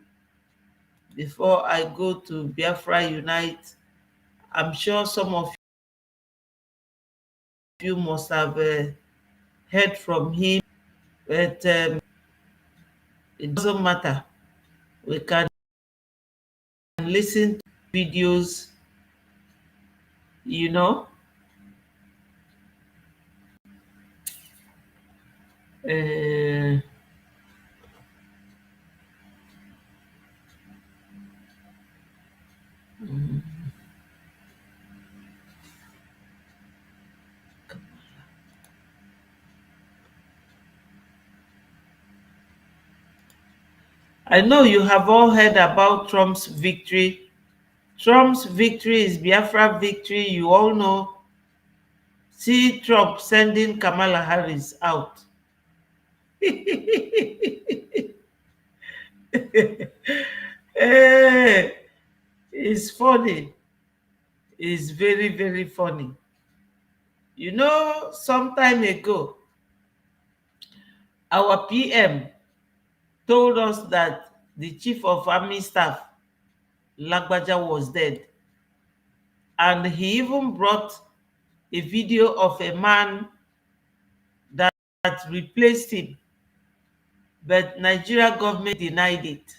before I go to Biafra Unite. I'm sure some of you must have heard from him, but it doesn't matter. We can listen to videos, you know. I know you have all heard about Trump's victory. Trump's victory is Biafra victory. You all know. See Trump sending Kamala Harris out. It's funny. It's very, very funny. You know, some time ago, our PM told us that the chief of army staff, Lagbaja, was dead. And he even brought a video of a man that replaced him. But Nigeria government denied it.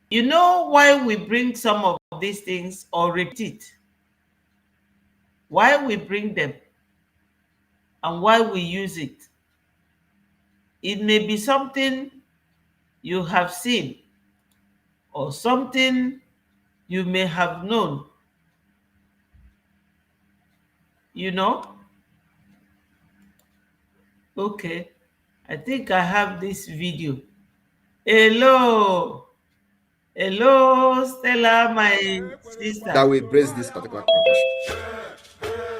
You know why we bring some of these things or repeat it? Why we bring them and why we use it? It may be something you have seen or something you may have known. You know? Okay. I think I have this video. Hello. Hello, Stella, my sister. That will brace this particular convention.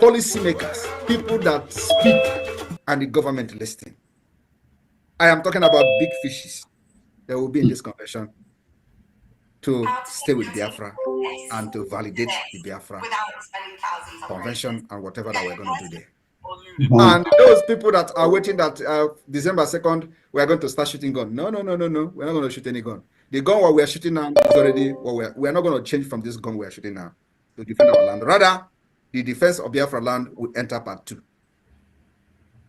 Policymakers, people that speak and the government listening. I am talking about big fishes that will be in this convention to stay with Biafra and to validate the Biafra convention and whatever that we're going to do there. And those people that are waiting that December 2nd, we are going to start shooting gun. No. We're not going to shoot any gun. The gun what we are shooting now is already what we are not going to change from this gun we are shooting now to defend our land. Rather, the defense of Biafra land will enter part 2.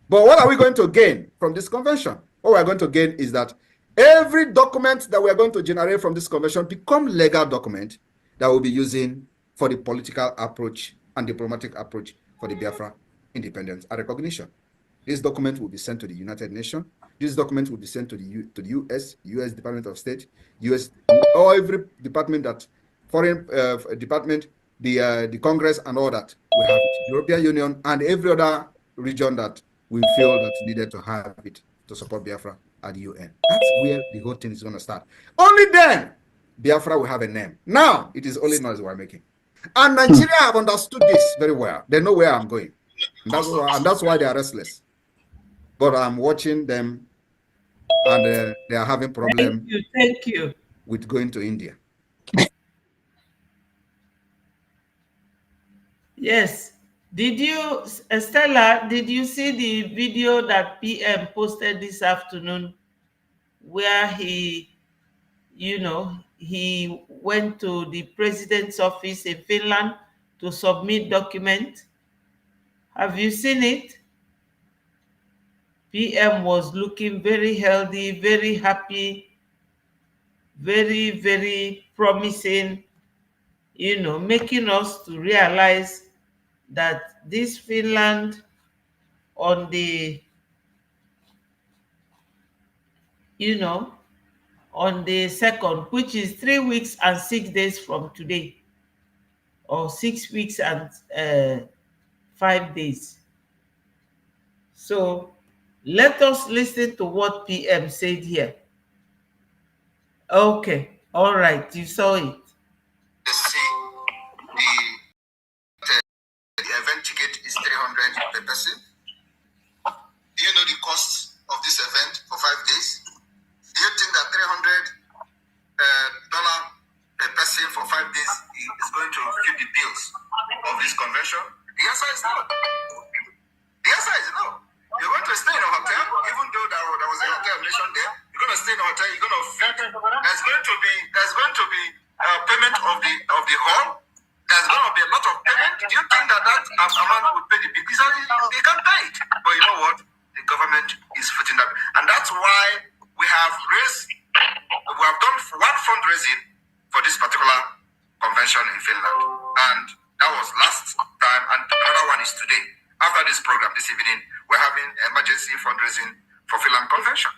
But what are we going to gain from this convention? What we are going to gain is that every document that we are going to generate from this convention become legal document that we'll be using for the political approach and diplomatic approach for the Biafra independence and recognition. This document will be sent to the United Nations. This document will be sent to the U.S. Department of State, U.S. or every department that foreign department, the Congress and all that. We have it, European Union and every other region that we feel that needed to have it to support Biafra at the UN. That's where the whole thing is going to start. Only then Biafra will have a name. Now it is only noise we're making. And Nigeria have understood this very well. They know where I'm going. And that's why they are restless. But I'm watching them and they are having problem Thank you. with going to India. Yes. Did you, Stella, did you see the video that PM posted this afternoon where he went to the president's office in Finland to submit document? Have you seen it? PM was looking very healthy, very happy, very, very promising, making us to realize that this Finland on the, on the 2nd, which is 3 weeks and 6 days from today, or 6 weeks and 5 days. So let us listen to what PM said here. Okay, all right, you saw it. The event ticket is 300 per person. Do you know the cost of this event for 5 days? Do you think that $300 per person for 5 days is going to fit the bills of this convention? The answer is no. The answer is no. You're going to stay in a hotel, even though there was a hotel mentioned there. You're going to stay in a hotel. You're going to fit. There's going to be payment of the hall. There's going to be a lot of payment. Do you think that amount would pay the bill? They can't pay it. But you know what? The government is footing that, and that's why we have done one fundraising for this particular convention in Finland, and that was last time, and another one is today. After this program this evening, we're having emergency fundraising for Finland convention.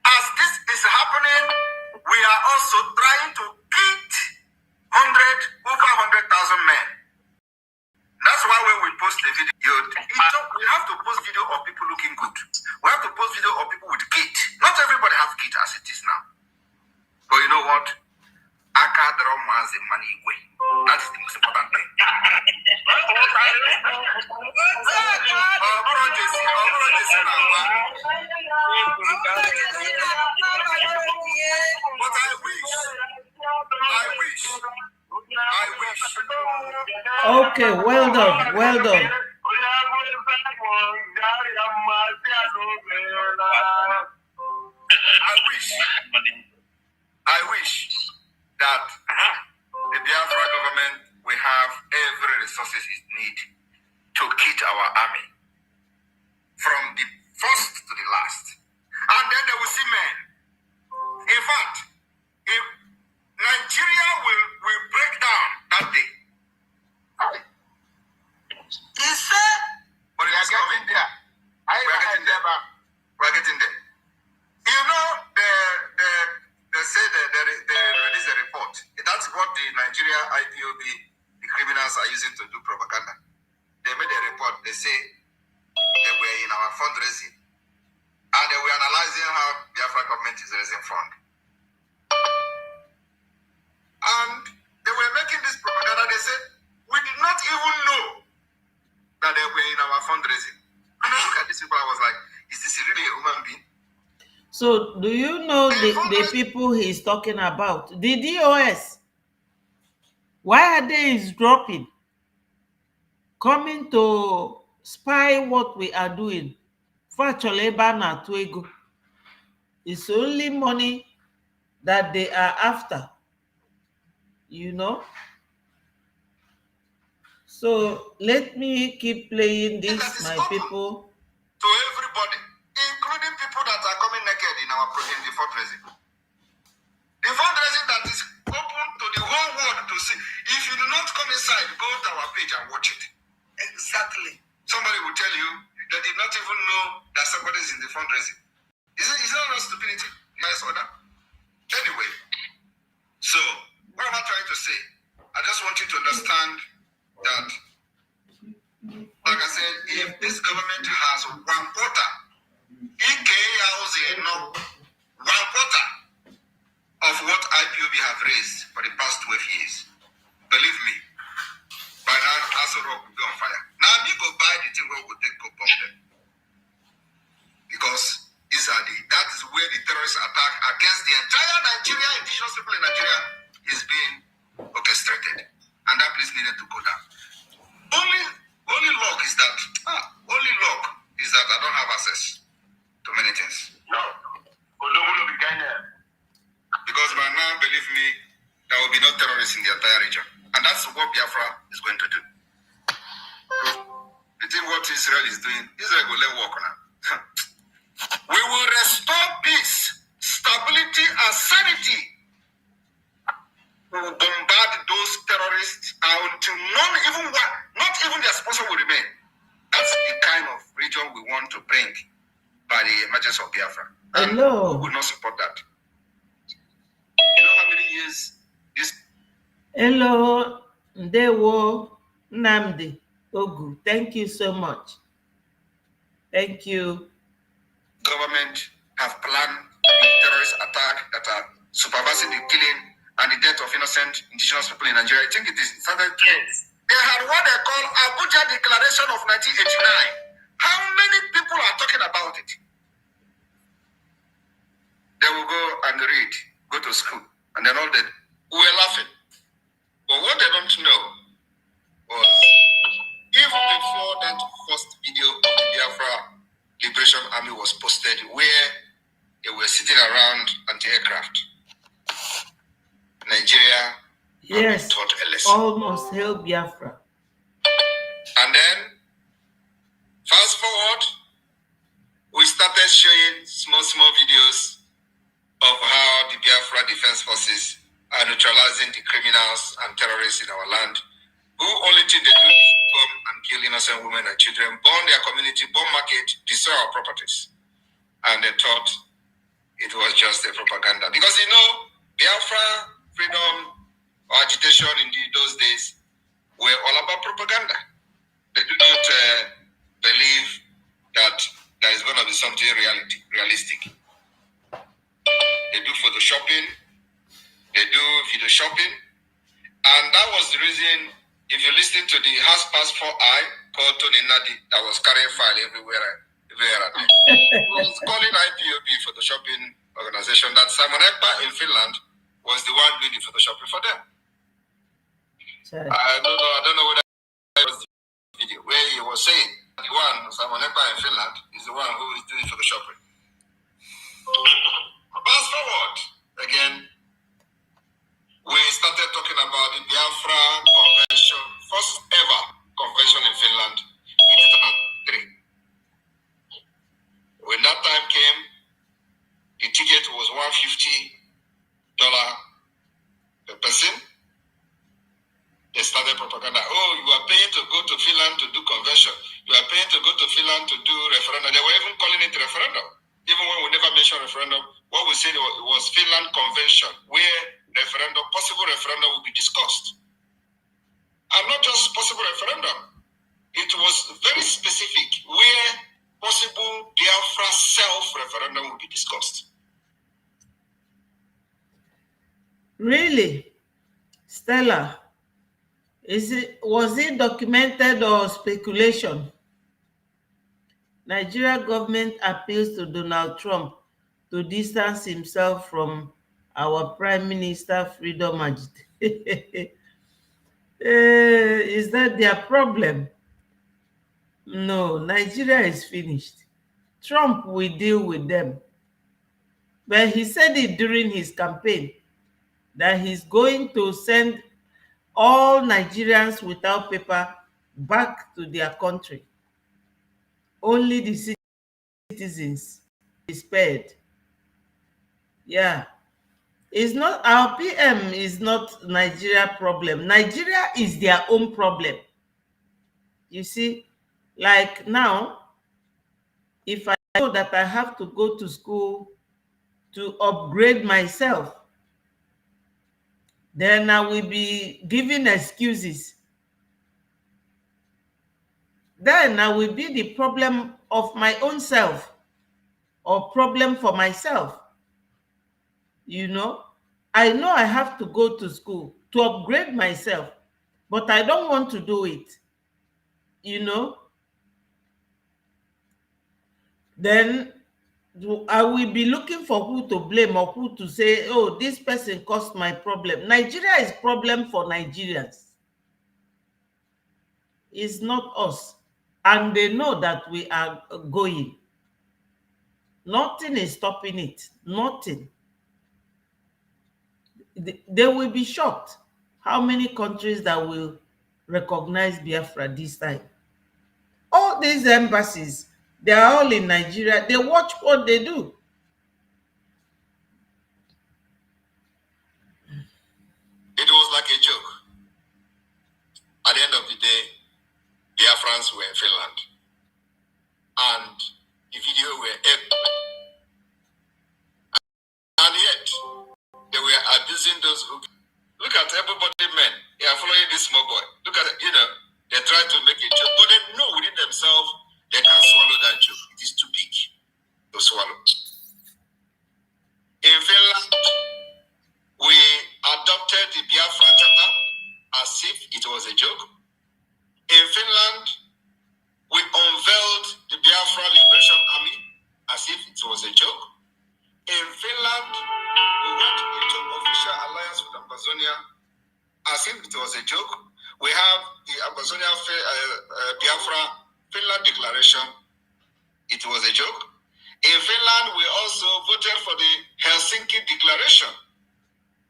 As this is happening, we are also trying to get over 100,000 men. That's why when we post the video, we have to post video of people looking good. We have to post video of people with kit. Not everybody has kit as it is now. But you know what? Aka drum has a money way. That is the most important thing. But I wish. Okay, well done, well done. I wish that the Biafra government will have every resources it needs to kit our army from the first to the last. And then they will see men. In fact, if Nigeria will break down that day. He said, but we are getting there. We're getting there. You know, they say they release a report. That's what the Nigeria IPOB, the criminals, are using to do propaganda. They made a report. They say they were in our fundraising, and they were analyzing how the Biafra government is raising fund. And they were making this propaganda. They said, we did not even know that they were in our fundraising. And I look at these people, I was like, is this really a human being? So do you know the people he's talking about? The DOS. Why are they eavesdropping? Coming to spy what we are doing. It's only money that they are after, you know. So let me keep playing this, my people. To everybody, including people that are coming naked in the fundraising. The fundraising that is open to the whole world to see. If you do not come inside, go to our page and watch it. Exactly. Somebody will tell you they did not even know that somebody is in the fundraising. Is it not stupidity? Yes or no? Anyway, so what am I trying to say? I just want you to understand that, like I said, if this government has 1 quarter, one quarter of what IPOB have raised for the past 12 years, believe me, by now Aso Rock will be on fire. Now me go buy the thing where we take go bomb them. Because that is where the terrorist attack against the entire Nigeria, indigenous people in Nigeria, is being orchestrated. And that place needed to go down. Only luck is that I don't have access to many things. No. Because by now, believe me, there will be no terrorists in the entire region. And that's what Biafra is going to do. You think what Israel is doing? Israel will let work now. We will restore peace, stability, and sanity. We will bombard those terrorists until not even their sponsor will remain. That's the kind of region we want to bring by the emergence of Biafra. And Hello. we will not support that. You know how many years this... Hello, Ndewo Nnamdi Ogu. Thank you so much. Thank you. Government have planned the terrorist attack that are supervising the killing and the death of innocent indigenous people in Nigeria. I think it started today. They had what they call Abuja Declaration of 1989. How many people are talking about it? They will go and read, go to school, and then all that. We were laughing. But what they don't know was, even before that first video of the Biafra Liberation Army was posted, where they were sitting around anti-aircraft, Nigeria Yes, taught a lesson. almost hail Biafra. And then, fast forward, we started showing small videos of how the Biafra Defense Forces are neutralizing the criminals and terrorists in our land, who only thing they do is bomb and kill innocent women and children, burn their community, bomb market, destroy our properties. And they thought it was just a propaganda. Because Biafra freedom or agitation in those days were all about propaganda. They do not believe that there is going to be something realistic. They do photoshopping, they do video shopping, and that was the reason, if you listen to the House Pass 4I called Tony Nadi, that was carrying file everywhere. He was calling IPOB photoshopping organization, that Simon Ekpa in Finland was the one doing the photoshopping for them. Sorry. I don't know whether it was the video where he was saying the one, Simon Ekpa in Finland, is the one who is doing photoshopping. Fast forward again, we started talking about the Biafra Convention, first ever convention in Finland in 2003. When that time came, the ticket was $150 per person. They started propaganda. Oh, you are paying to go to Finland to do convention. You are paying to go to Finland to do referendum. They were even calling it referendum. Even when we never mentioned referendum, what we said was Finland Convention, where possible referendum will be discussed. And not just possible referendum. It was very specific, where possible Biafra self-referendum will be discussed. Really? Stella, was it documented or speculation? Nigeria government appeals to Donald Trump to distance himself from our Prime Minister freedom agitation. Is that their problem? No, Nigeria is finished. Trump will deal with them. But he said it during his campaign that he's going to send all Nigerians without paper back to their country. Only the citizens is spared. Yeah. It's not our PM is not Nigeria problem. Nigeria is their own problem. You see, like now, if I know that I have to go to school to upgrade myself, then I will be giving excuses. Then I will be the problem of my own self or problem for myself. You know I have to go to school to upgrade myself, but I don't want to do it. Then I will be looking for who to blame or who to say, oh, this person caused my problem. Nigeria is problem for Nigerians. It's not us. And they know that we are going. Nothing is stopping it. Nothing. They will be shocked how many countries that will recognize Biafra this time. All these embassies, they are all in Nigeria. They watch what they do. It was like a joke. At the end of the day, Biafrans were in Finland. And the video were everywhere. And yet, they were abusing those who... Look at everybody, men. They are following this small boy. Look at it, they try to make a joke, but they know within themselves they can't swallow that joke. It is too big to swallow. In Finland, we adopted the Biafra Charter as if it was a joke. In Finland, we unveiled the Biafra Liberation Army as if it was a joke. In Finland, we went into official alliance with Amazonia as if it was a joke. We have the Amazonia Biafra Finland Declaration. It was a joke. In Finland, we also voted for the Helsinki Declaration,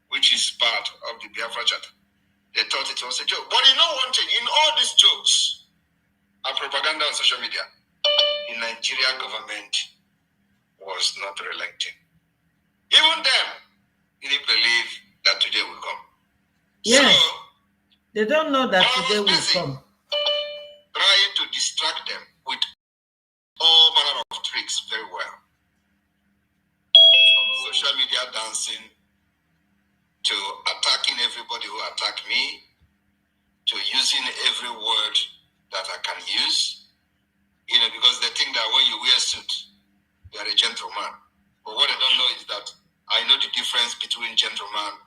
which is part of the Biafra Charter. They thought it was a joke. But you know one thing, in all these jokes and propaganda on social media, the Nigerian government was not relenting. Even them didn't believe that today will come. Yes. So, they don't know that today will come. Trying to distract them with all manner of tricks very well. From social media dancing to attacking everybody who attacked me, to using every word that I can use, because they think that when you wear a suit, you are a gentleman. But what they don't know is that I know the difference between gentleman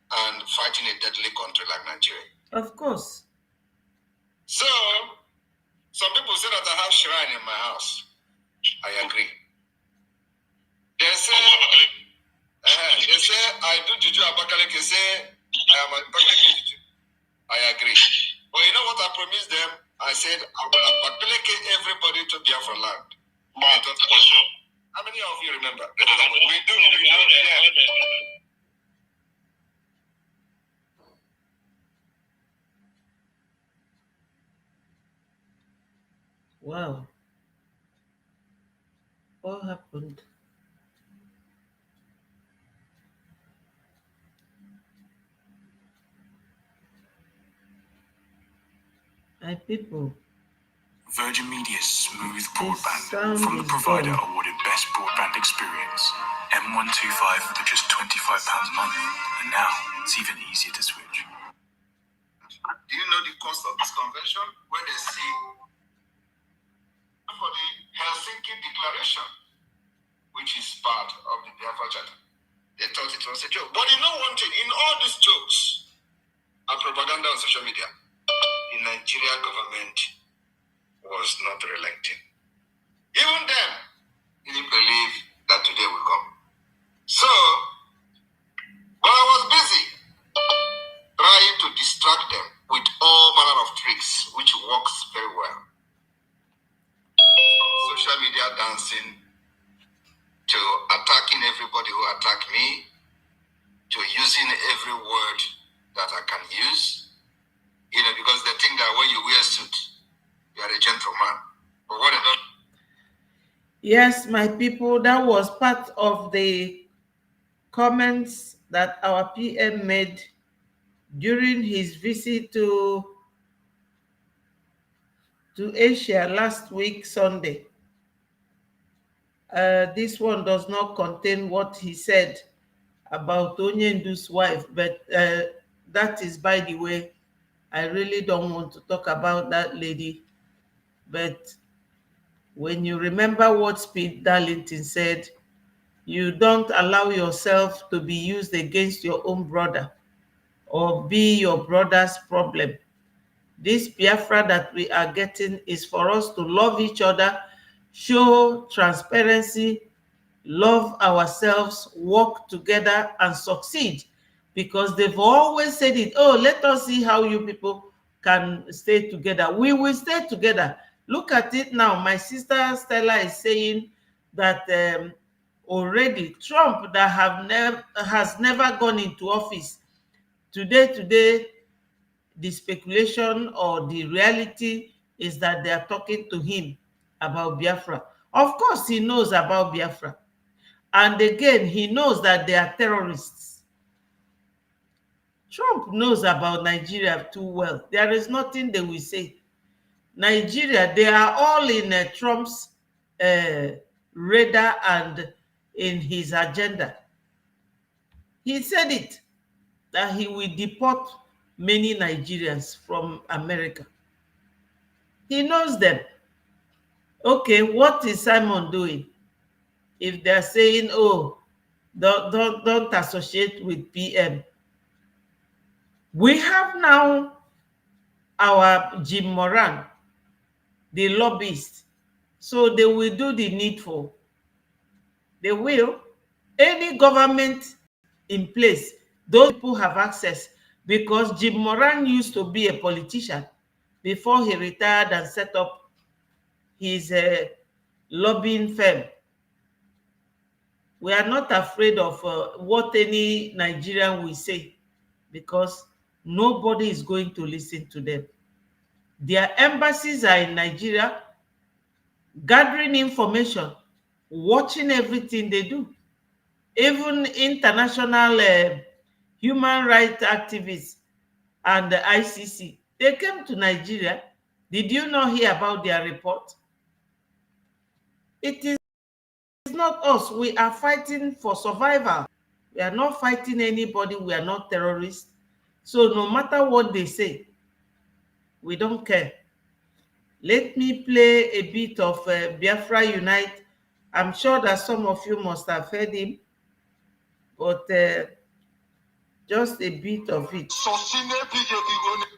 and fighting a deadly country like Nigeria. Of course. So, some people say that I have shrine in my house. I agree. They say I do juju Abakaleke, say I am a Abakaleke juju. I agree. But you know what I promised them? I said I will Abakaleke everybody to Biafra land. How many of you remember? We do. Yeah. Wow. What happened? My people. Virgin Media's smooth broadband from the provider awarded best broadband experience. M125 for just £25 a month. And now it's even easier to switch. Do you know the cost of this convention? When they see for the Helsinki Declaration, which is part of the Biafra Charter, they thought it was a joke. But you know one thing, in all these jokes and propaganda on social media, the Nigerian government was not relenting. Even them didn't believe that today will come. So, but I was busy trying to distract them with all manner of tricks, which works very well. From social media dancing to attacking everybody who Yes, my people, that was part of the comments that our PM made during his visit to Asia last week, Sunday. This one does not contain what he said about Onyendu's wife, but that is by the way. I really don't want to talk about that lady, but when you remember what Speed Darlington said, you don't allow yourself to be used against your own brother or be your brother's problem. This Biafra that we are getting is for us to love each other, show transparency, love ourselves, work together, and succeed. Because they've always said it, oh, let us see how you people can stay together. We will stay together. Look at it now. My sister Stella is saying that already Trump that has never gone into office, today, the speculation or the reality is that they are talking to him about Biafra. Of course, he knows about Biafra. And again, he knows that they are terrorists. Trump knows about Nigeria too well. There is nothing they will say. Nigeria, they are all in Trump's radar and in his agenda. He said it, that he will deport many Nigerians from America. He knows them. Okay, what is Simon doing? If they're saying, oh, don't associate with PM. We have now our Jim Moran, the lobbyist. So they will do the needful. They will. Any government in place, those people have access, because Jim Moran used to be a politician before he retired and set up his lobbying firm. We are not afraid of what any Nigerian will say, because nobody is going to listen to them. Their embassies are in Nigeria, gathering information, watching everything they do. Even international human rights activists and the ICC, they came to Nigeria. Did you not hear about their report? It is not us. We are fighting for survival. We are not fighting anybody. We are not terrorists. So no matter what they say, we don't care. Let me play a bit of Biafra Unite. I'm sure that some of you must have heard him, but just a bit of it.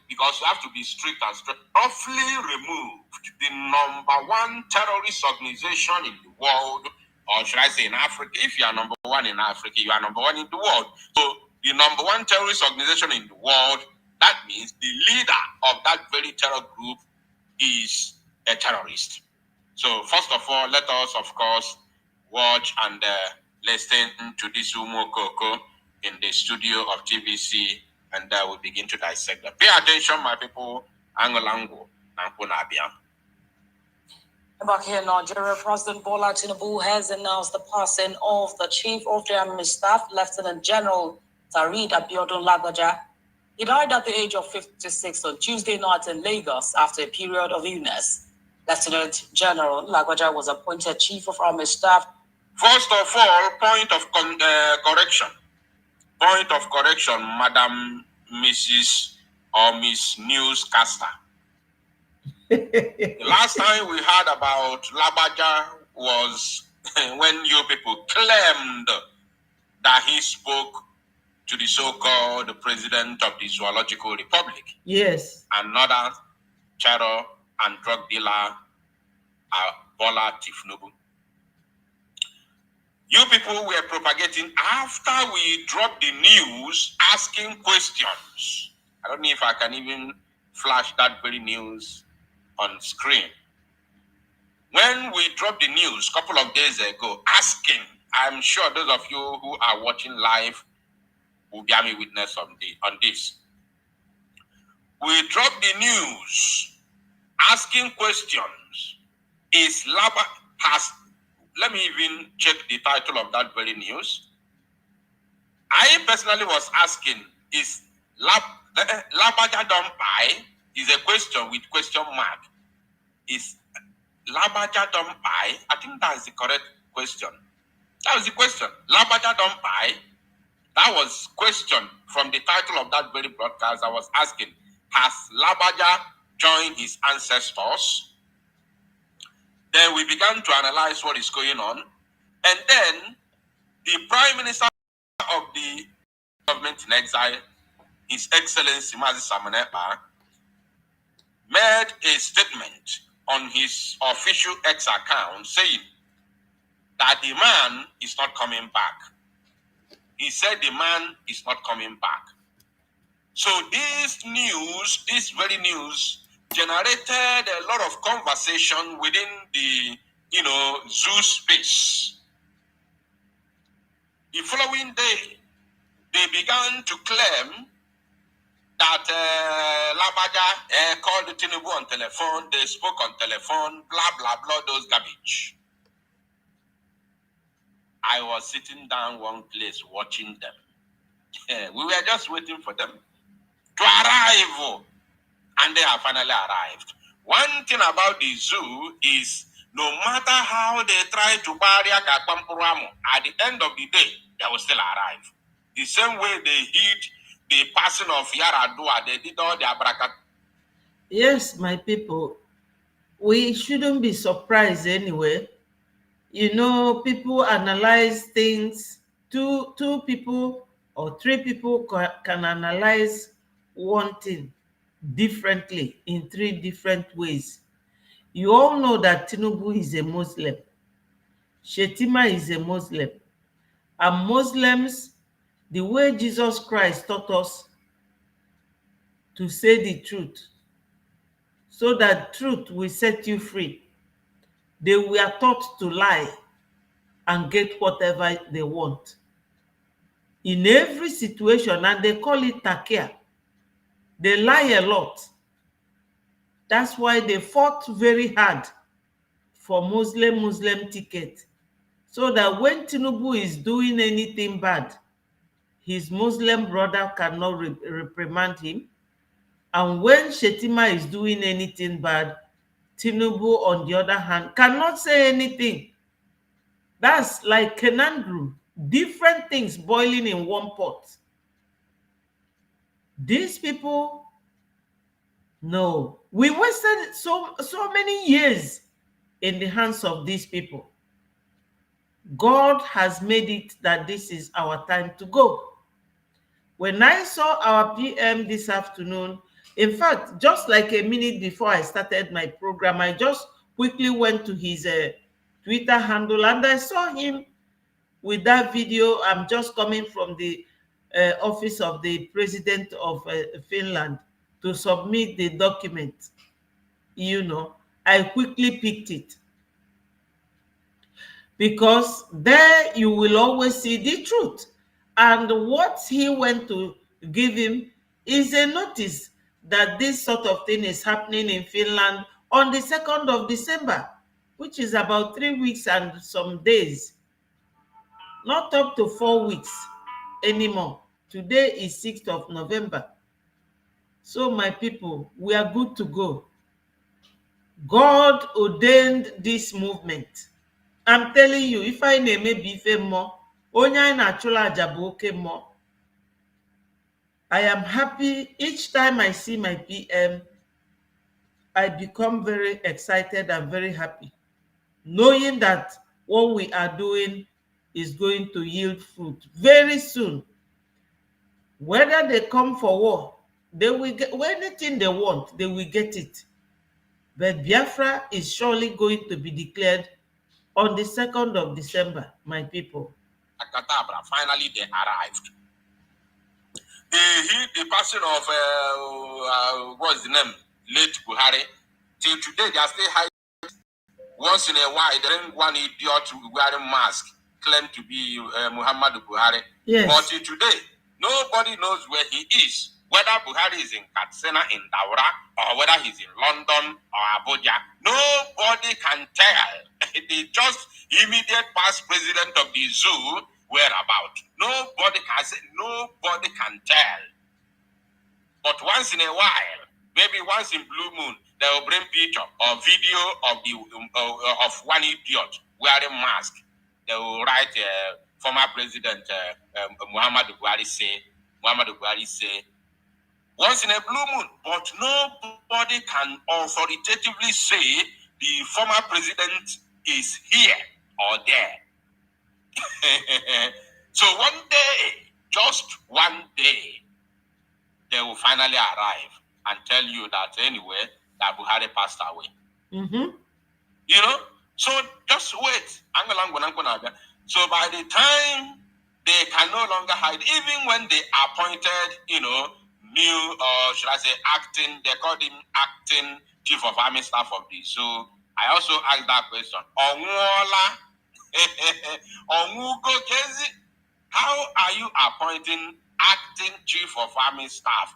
Because you have to be strict and strict. Roughly removed the #1 terrorist organization in the world, or should I say in Africa? If you are #1 in Africa, you are #1 in the world. So the #1 terrorist organization in the world, that means the leader of that very terror group is a terrorist. So first of all, let us, of course, watch and listen to this Umo Koko in the studio of TVC, and we'll begin to dissect them. Pay attention, my people. Angolango, Nankunabia. Back here in Nigeria, President Bola Tinubu has announced the passing of the Chief of the Army Staff, Lieutenant General Tarid Abiodun Lagbaja. He died at the age of 56 on Tuesday night in Lagos after a period of illness. Lieutenant General Lagbaja was appointed Chief of Army Staff. First of all, point of correction. Point of correction, Madam Mrs. or Miss Newscaster. The last time we heard about Lagbaja was when you people claimed that he spoke to the so-called president of the Zoological Republic. Yes. Another terror and drug dealer, Bola Tinubu. You people were propagating after we dropped the news, asking questions. I don't know if I can even flash that very news on screen. When we dropped the news a couple of days ago, asking, I'm sure those of you who are watching live will bear me witness on this. We dropped the news, asking questions. Has let me even check the title of that very news. I personally was asking, is Labaja don't buy? Is a question with question mark. Is Labaja don't buy? I think that's the correct question. That was the question. Labaja don't buy. That was question from the title of that very broadcast. I was asking, has Labaja joined his ancestors? Then we began to analyze what is going on. And then the Prime Minister of the government in exile, His Excellency Mazi Samanepa, made a statement on his official X account saying that the man is not coming back. He said the man is not coming back. So this news, this very news, generated a lot of conversation within the, zoo space. The following day, they began to claim that Labaja called Tinubu on telephone, they spoke on telephone, blah, blah, blah, those garbage. I was sitting down one place watching them. We were just waiting for them to arrive, and they have finally arrived. One thing about the zoo is no matter how they try to bury Akapampuramu, at the end of the day, they will still arrive. The same way they hid the passing of Yaradua, they did all their bracket. Yes, my people, we shouldn't be surprised anyway. People analyze things. Two people or three people can analyze one thing differently in three different ways. You all know that Tinubu is a Muslim. Shetima is a Muslim. And Muslims, the way Jesus Christ taught us to say the truth, so that truth will set you free, they were taught to lie and get whatever they want. In every situation, and they call it takia. They lie a lot. That's why they fought very hard for Muslim ticket. So that when Tinubu is doing anything bad, his Muslim brother cannot reprimand him. And when Shetima is doing anything bad, Tinubu, on the other hand, cannot say anything. That's like conundrum. Different things boiling in one pot. These people, no. We wasted so many years in the hands of these people. God has made it that this is our time to go. When I saw our PM this afternoon, in fact, just like a minute before I started my program, I just quickly went to his Twitter handle and I saw him with that video. I'm just coming from the office of the president of Finland to submit the document. I quickly picked it. Because there you will always see the truth. And what he went to give him is a notice that this sort of thing is happening in Finland on the 2nd of December, which is about 3 weeks and some days. Not up to 4 weeks anymore. Today is 6th of November. So my people, we are good to go. God ordained this movement. I'm telling you, if I name bife more, onye na chula jaboke more. I am happy each time I see my PM. I become very excited and very happy, knowing that what we are doing is going to yield fruit very soon. Whether they come for war, they will get anything they want, they will get it. But Biafra is surely going to be declared on the 2nd of December, my people. Akatabra, finally they arrived. They hid the person of, what's the name? Late Buhari. Till today, they are still hiding. Once in a while, they bring one idiot wearing mask, claim to be Muhammadu Buhari. Yes. But till today, nobody knows where he is. Whether Buhari is in Katsina, in Daura, or whether he's in London or Abuja. Nobody can tell. the just immediate past president of the zoo whereabout. Nobody can tell. But once in a while, maybe once in blue moon, they will bring picture or video of the of one idiot wearing mask. They will write former president Muhammadu Buhari say. Once in a blue moon, but nobody can authoritatively say the former president is here or there. So one day, just one day, they will finally arrive and tell you that anyway, that Buhari passed away. Mm-hmm. You know? So just wait. So by the time they can no longer hide, even when they appointed, new, should I say, acting, they called him acting chief of army staff of the zoo. I also asked that question. How are you appointing acting chief of army staff?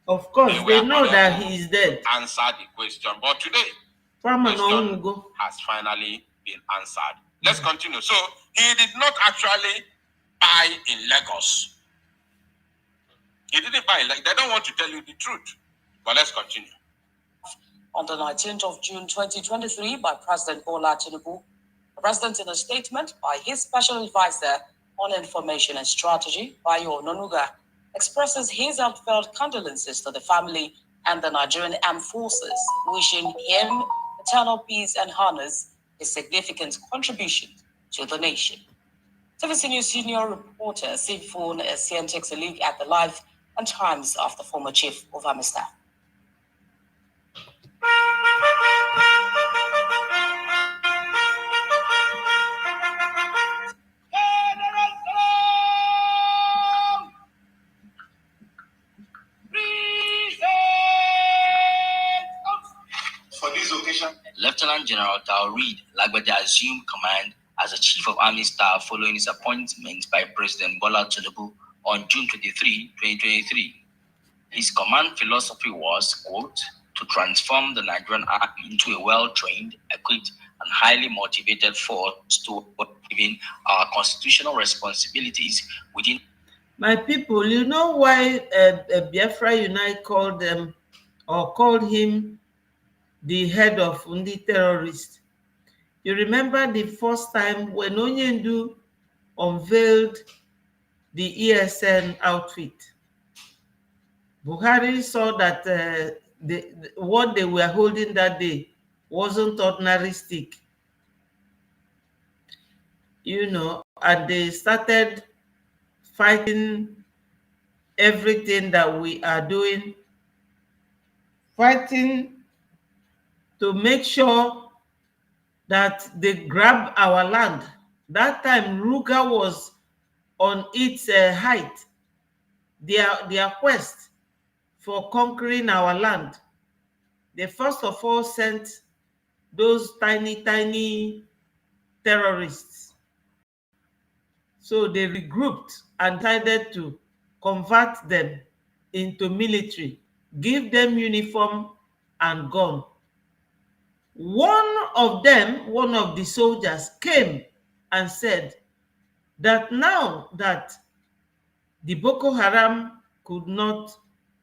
Of course, they know that he is dead. Answer the question, but today, question has finally been answered. Let's continue. So he did not actually buy in Lagos. He didn't buy in Lagos. They don't want to tell you the truth. But let's continue. On the 19th of June 2023 by President Bola Tinubu, the President in a statement by his special advisor on information and strategy, Bayo Ononuga, expresses his heartfelt condolences to the family and the Nigerian Armed Forces, wishing him eternal peace and honors his significant contribution to the nation. TVC News senior reporter Sifun Essien takes a look at the life and times of the former chief of army staff. For this occasion, Lieutenant General Taoreed Lagbaja assumed command as the Chief of Army Staff following his appointment by President Bola Tinubu on June 23, 2023. His command philosophy was, quote, to transform the Nigerian Army into a well-trained, equipped, and highly motivated force to achieving our constitutional responsibilities within. My people, you know why Biafra Unite called them or called him the head of the terrorists? You remember the first time when Onyendu unveiled the ESN outfit? Buhari saw that what they were holding that day wasn't ordinary stick, and they started fighting everything that we are doing, fighting to make sure that they grab our land. That time, Ruga was on its height, their quest for conquering our land. They first of all sent those tiny terrorists. So they regrouped and decided to convert them into military, give them uniform and gun. One of the soldiers came and said that now that the Boko Haram could not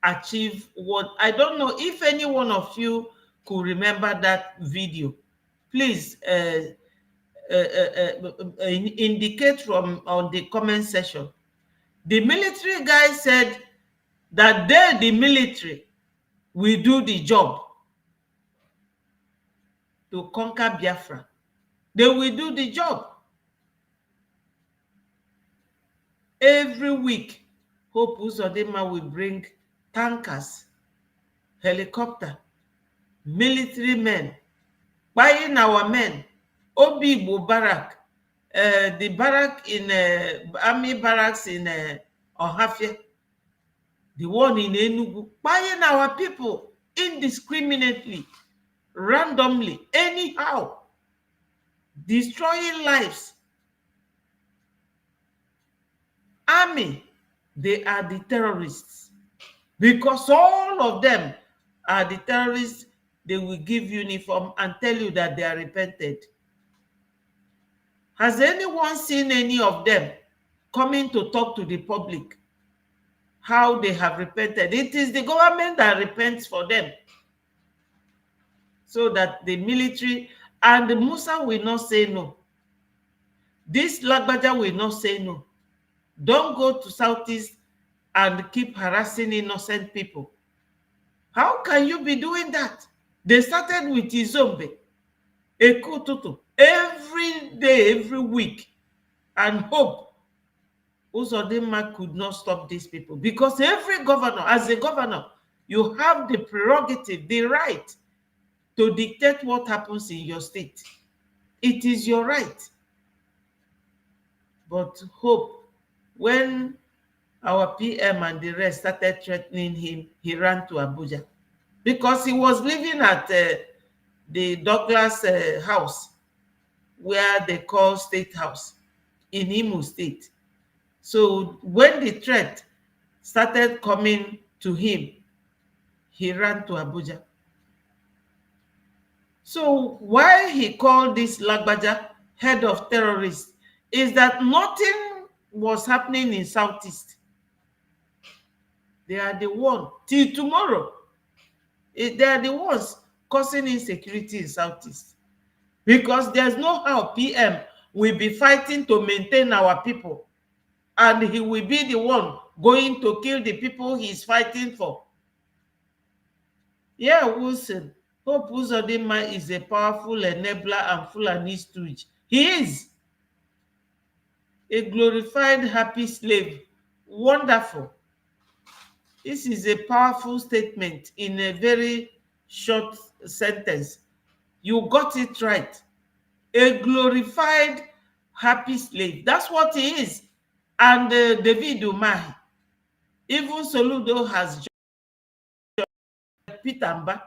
achieve what, I don't know if any one of you could remember that video. Please indicate on the comment section. The military guy said that they, the military, will do the job to conquer Biafra. They will do the job. Every week, Hope Uzodinma will bring tankers, helicopter, military men, buying our men, Obibo barrack, the barrack in army barracks in Ohafia, the one in Enugu, buying our people indiscriminately, randomly, anyhow, destroying lives. Army, they are the terrorists, because all of them are the terrorists they will give uniform and tell you that they are repented. Has anyone seen any of them coming to talk to the public how they have repented? It is the government that repents for them, so that the military and the Musa will not say no. This Lagbaja will not say no. Don't go to Southeast and keep harassing innocent people. How can you be doing that? They started with Izombe, Ekututu, every day, every week, and hope Uzodinma could not stop these people, because every governor, as a governor, you have the prerogative, the right to dictate what happens in your state. It is your right. But hope, when our PM and the rest started threatening him, he ran to Abuja, because he was living at the Douglas house, where they call State House in Imo State. So when the threat started coming to him, he ran to Abuja. So why he called this Lagbaja head of terrorists is that nothing was happening in Southeast. They are the one, till tomorrow, they are the ones causing insecurity in Southeast. Because there's no how PM will be fighting to maintain our people, and he will be the one going to kill the people he's fighting for. Yeah, Wilson, Hope Uzodinma is a powerful enabler and Fulani stooge. He is a glorified, happy slave. Wonderful. This is a powerful statement in a very short sentence. You got it right. A glorified, happy slave. That's what he is. And David Umahi, even Soludo has Peter Mba,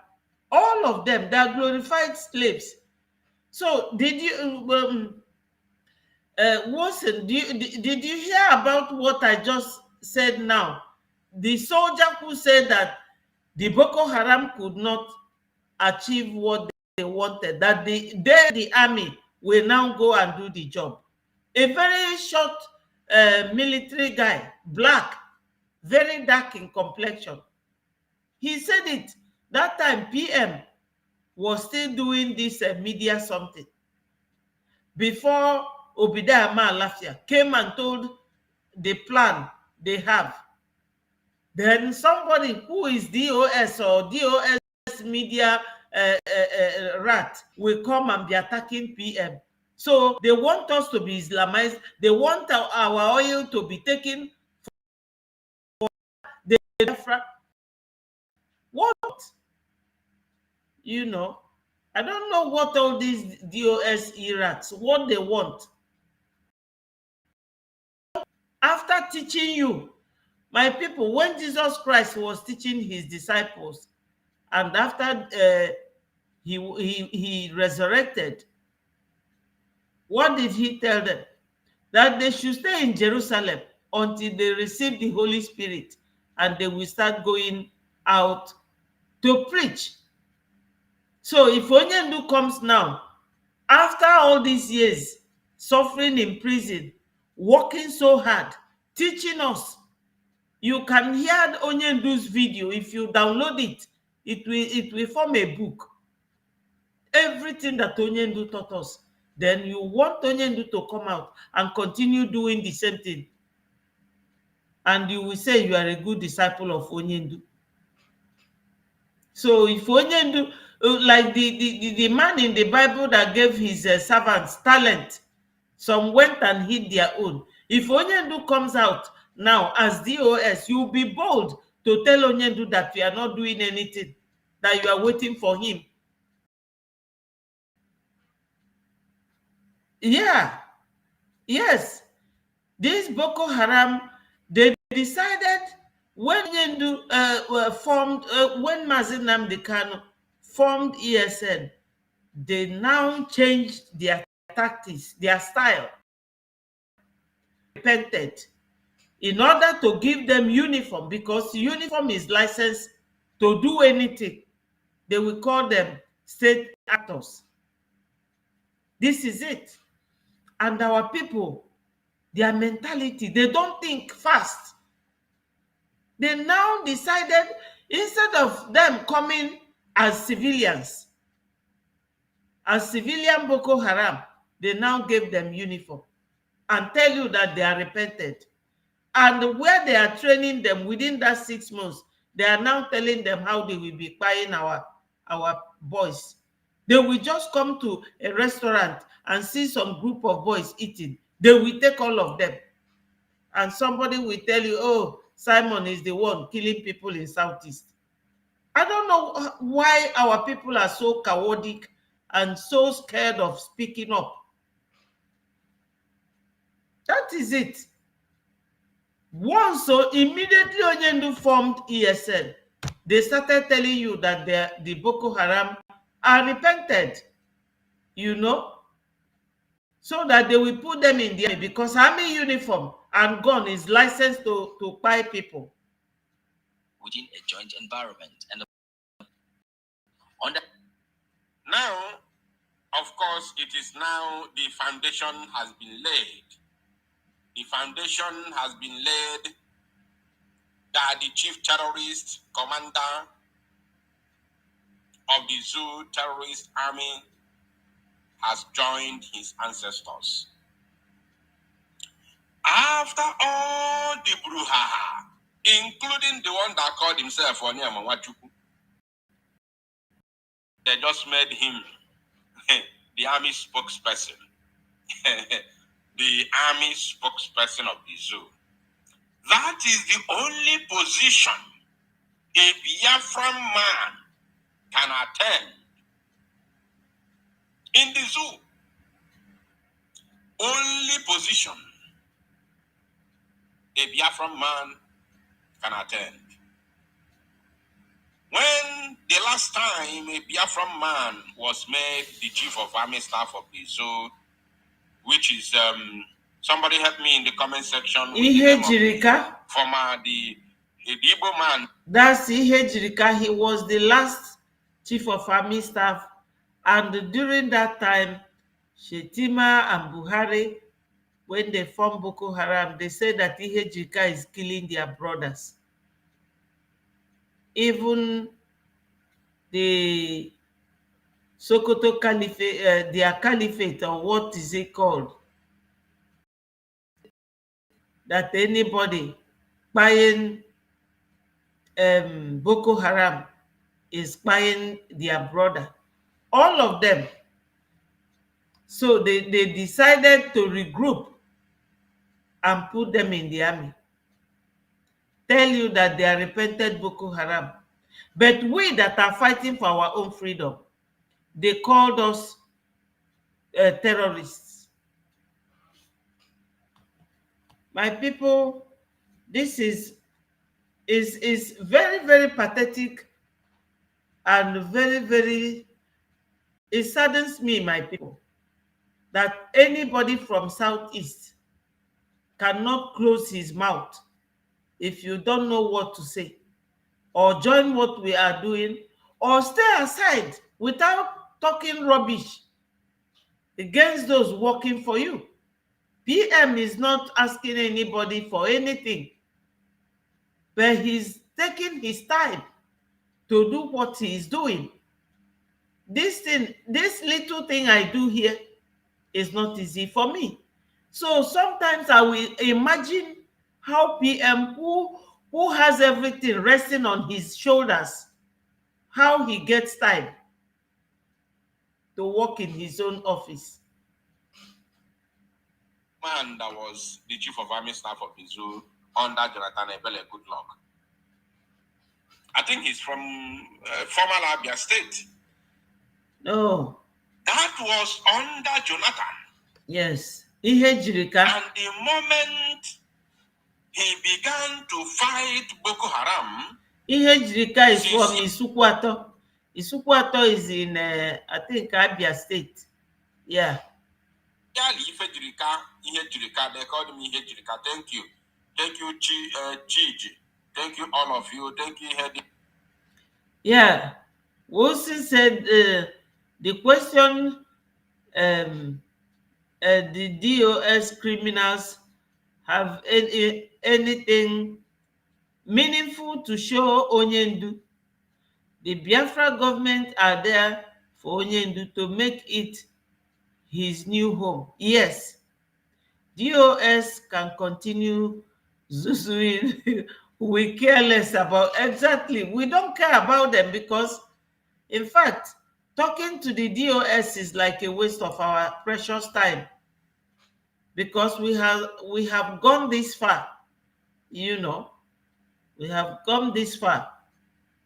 all of them, they are glorified slaves. So did you, Wilson, did you hear about what I just said now? The soldier who said that the Boko Haram could not achieve what they wanted, that the army will now go and do the job. A very short military guy, black, very dark in complexion. He said it. That time PM was still doing this media something, before Obidaya Malafia came and told the plan they have. Then somebody who is DOS or DOS media rat will come and be attacking PM. So they want us to be Islamized. They want our oil to be taken for the what? You know, I don't know what all these DOS rats, what they want. After teaching you, my people, when Jesus Christ was teaching his disciples, and after he resurrected, what did he tell them? That they should stay in Jerusalem until they receive the Holy Spirit, and they will start going out to preach. So if Onyendu comes now, after all these years, suffering in prison, working so hard, teaching us, you can hear Onyendu's video. If you download it, it will form a book. Everything that Onyendu taught us. Then you want Onyendu to come out and continue doing the same thing. And you will say you are a good disciple of Onyendu. So if Onyendu, like the man in the Bible that gave his servants talent, some went and hid their own. If Onyendu comes out now as DOS, you'll be bold to tell Onyendu that you are not doing anything, that you are waiting for him. Yeah. Yes. This Boko Haram, they decided when Onyendu formed, when Mazi Nnamdi Kanu formed ESN, they now changed their tactics, their style. Repented in order to give them uniform, because uniform is licensed to do anything. They will call them state actors. This is it. And our people, their mentality, they don't think fast. They now decided, instead of them coming as civilian Boko Haram, they now gave them uniform and tell you that they are repented. And where they are training them within that 6 months, they are now telling them how they will be buying our boys. They will just come to a restaurant and see some group of boys eating. They will take all of them. And somebody will tell you, oh, Simon is the one killing people in Southeast. I don't know why our people are so cowardly and so scared of speaking up. That is it. Once, so immediately Onyendu formed ESN, they started telling you that the Boko Haram are repented, so that they will put them in the army, because army uniform and gun is licensed to buy people. Within a joint environment. And now, of course, it is now the foundation has been laid. The foundation has been laid that the chief terrorist commander of the Zoo terrorist army has joined his ancestors. After all the brouhaha, including the one that called himself Onyemawachuku, they just made him the army spokesperson. The army spokesperson of the Zoo. That is the only position a Biafran man can attend in the Zoo. Only position a Biafran man can attend. When the last time a Biafran man was made the chief of army staff of the Zoo, which is somebody help me in the comment section. Ihe Jirika. Former the Igbo man. That's Ihe Jirika. He was the last chief of army staff, and during that time, Shetima and Buhari, when they formed Boko Haram, they said that Ihe Jirika is killing their brothers. Even the Sokoto Caliphate, their caliphate, or what is it called? That anybody buying Boko Haram is buying their brother. All of them. So they decided to regroup and put them in the army. Tell you that they are repented Boko Haram. But we that are fighting for our own freedom, they called us terrorists. My people, this is very, very pathetic and very, very, it saddens me, my people, that anybody from Southeast cannot close his mouth if you don't know what to say, or join what we are doing, or stay aside without talking rubbish against those working for you. PM is not asking anybody for anything, but he's taking his time to do what he is doing. This little thing I do here is not easy for me. So sometimes I will imagine how PM, who has everything resting on his shoulders, how he gets time to work in his own office. Man that was the chief of army staff of the Zoo under Jonathan Ebele Goodluck. I think he's from former Abia State. No. That was under Jonathan. Yes. Ihe Jirika. And the moment he began to fight Boko Haram, Ihe Jirika is from Isukwato. Isukwato is in, I think, Abia State. Yeah. Ihe Jirika, they called him Ihe Jirika. Thank you. Thank you, Chiji. Thank you, all of you. Thank you, Hedi. Yeah. Wilson said the question the DOS criminals have anything meaningful to show Onyendu. The Biafra government are there for Onyendu to make it his new home. Yes, DOS can continue zuzuing. We care less about, exactly. We don't care about them because, in fact, talking to the DOS is like a waste of our precious time because we have gone this far, you know. We have come this far.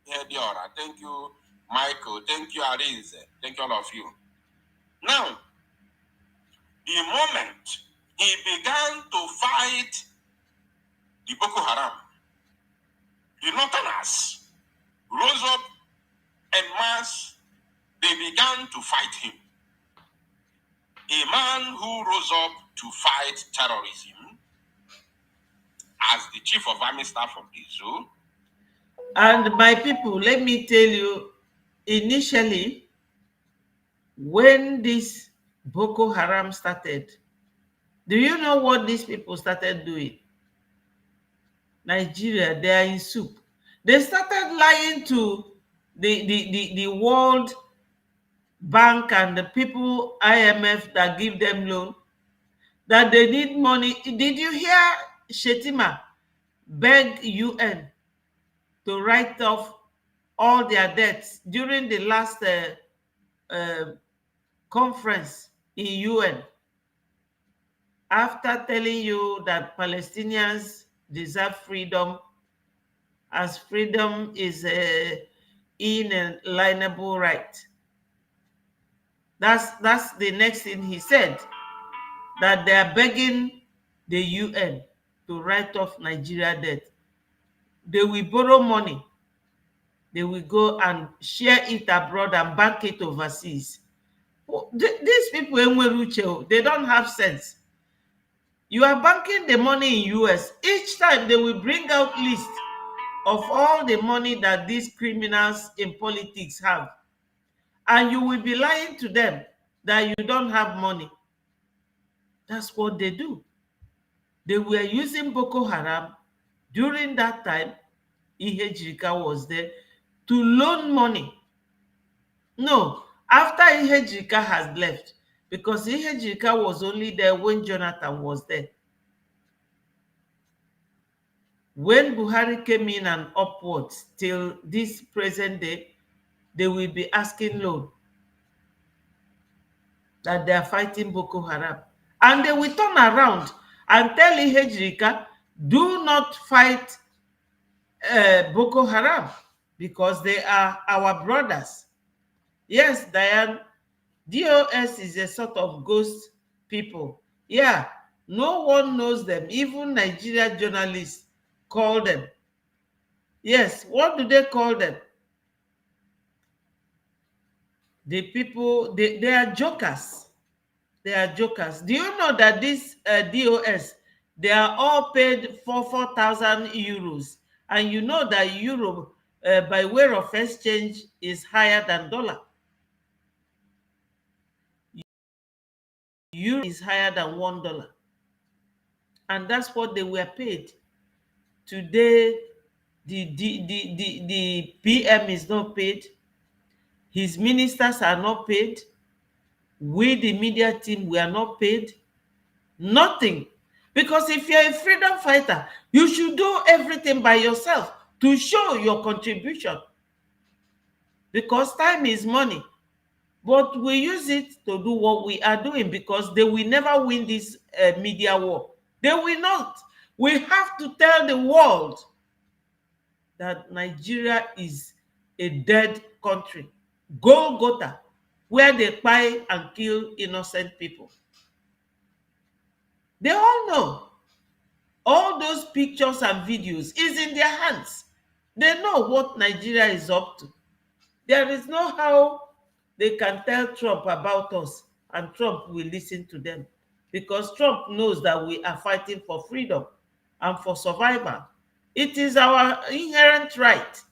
Yeah, Diora. Thank you, Michael. Thank you, Arinze. Thank you, all of you. Now, the moment he began to fight the Boko Haram, the Northerners rose up en masse. They began to fight him. A man who rose up to fight terrorism as the chief of army staff of the zoo. And my people, let me tell you, initially, when this Boko Haram started, do you know what these people started doing? Nigeria, they are in soup. They started lying to the World Bank and the people, IMF, that give them loan, that they need money. Did you hear Shetima beg UN to write off all their debts during the last conference in UN, after telling you that Palestinians deserve freedom, as freedom is a inalienable right? That's the next thing he said, that they are begging the UN to write off Nigeria debt. They will borrow money. They will go and share it abroad and bank it overseas. These people, they don't have sense. You are banking the money in US. Each time they will bring out list of all the money that these criminals in politics have. And you will be lying to them that you don't have money. That's what they do. They were using Boko Haram during that time. Ihejirika was there to loan money. No, after Ihejirika has left, because Ihejirika was only there when Jonathan was there. When Buhari came in and upwards till this present day, they will be asking loan, that they are fighting Boko Haram. And they will turn around and tell Ihejirika, do not fight Boko Haram because they are our brothers. Yes, Diane, DOS is a sort of ghost people. Yeah, no one knows them. Even Nigeria journalists call them. Yes, what do they call them? The people, they are jokers. They are jokers. Do you know that this DOS, they are all paid for 4,000 euros? And you know that euro, by way of exchange, is higher than dollar. Euro is higher than $1. And that's what they were paid. Today, the PM is not paid. His ministers are not paid. We, the media team, we are not paid. Nothing. Because if you're a freedom fighter, you should do everything by yourself to show your contribution. Because time is money. But we use it to do what we are doing, because they will never win this media war. They will not. We have to tell the world that Nigeria is a dead country. Golgotha, where they buy and kill innocent people. They all know. All those pictures and videos is in their hands. They know what Nigeria is up to. There is no how they can tell Trump about us and Trump will listen to them, because Trump knows that we are fighting for freedom and for survival. It is our inherent right.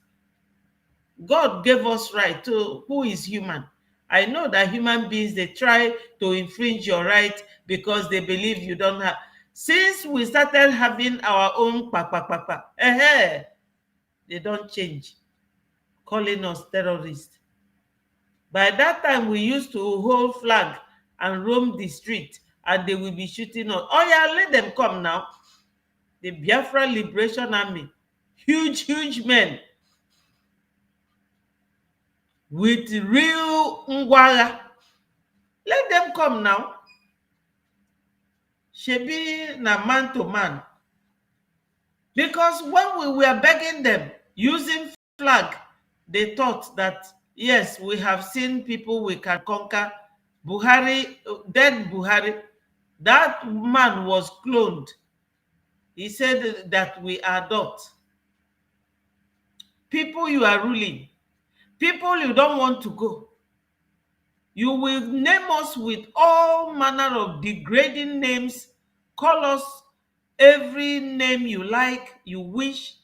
God gave us right to who is human. I know that human beings, they try to infringe your right because they believe you don't have. Since we started having our own they don't change, calling us terrorists. By that time, we used to hold flag and roam the street, and they will be shooting us. Oh yeah, let them come now. The Biafra Liberation Army, huge men with real ngwagha. Let them come now. Shebi na man to man. Because when we were begging them using flag, they thought that yes, we have seen people we can conquer. Buhari, dead Buhari, that man was cloned. He said that we are not. People you are ruling, people you don't want to go. You will name us with all manner of degrading names, call us every name you like, you wish.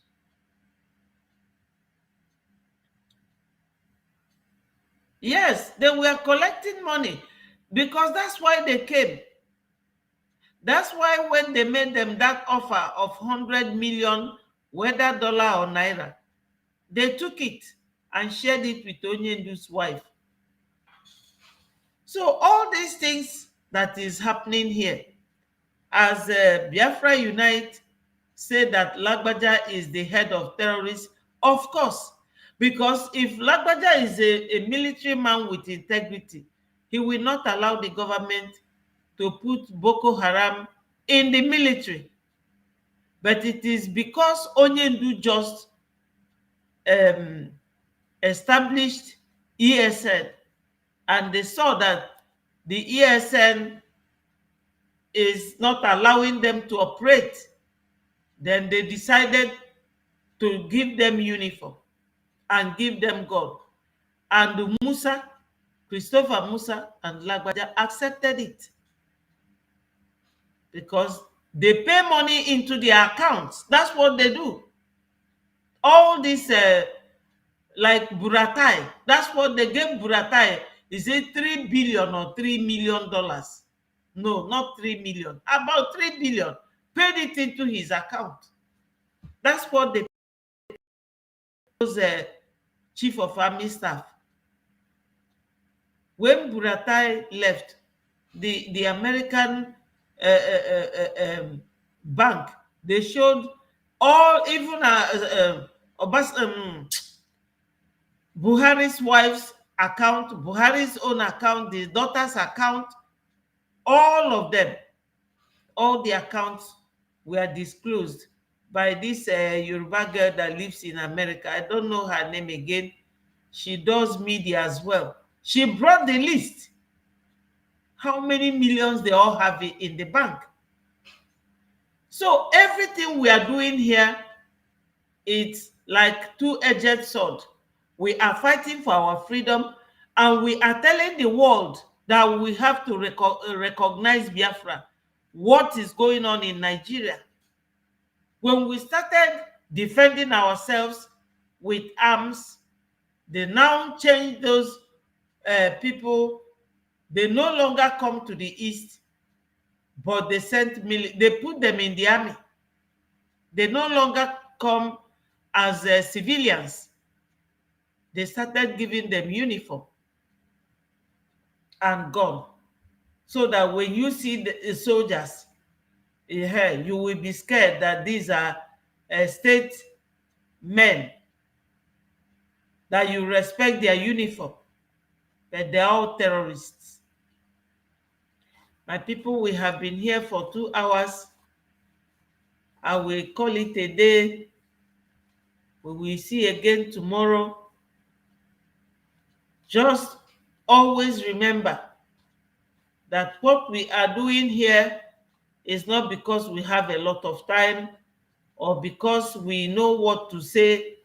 Yes, they were collecting money because that's why they came. That's why when they made them that offer of 100 million, whether dollar or naira, they took it and shared it with Onyendu's wife. So all these things that is happening here, as Biafra Unite say that Lagbaja is the head of terrorists, of course, because if Lagbaja is a military man with integrity, he will not allow the government to put Boko Haram in the military. But it is because Onyendu just established ESN, and they saw that the ESN is not allowing them to operate. Then they decided to give them uniform and give them God. And Musa, Christopher Musa and Lagbaja accepted it because they pay money into their accounts. That's what they do. All this, like Buratai, that's what they gave Buratai. Is it 3 billion or $3 million? No, not 3 million. About 3 billion. Paid it into his account. That's what they was chief of army staff. When Buratai left, the American bank, they showed all, even Buhari's wife's account, Buhari's own account, the daughter's account, all of them, all the accounts were disclosed by this Yoruba girl that lives in America. I don't know her name again. She does media as well. She brought the list. How many millions they all have in the bank. So everything we are doing here, it's like two-edged sword. We are fighting for our freedom, and we are telling the world that we have to recognize Biafra, what is going on in Nigeria. When we started defending ourselves with arms, they now change those people. They no longer come to the east, but they they put them in the army. They no longer come as civilians. They started giving them uniform and gun, so that when you see the soldiers here, you will be scared that these are state men, that you respect their uniform, but they're all terrorists. My people, we have been here for 2 hours. I will call it a day. We will see again tomorrow. Just always remember that what we are doing here is not because we have a lot of time or because we know what to say.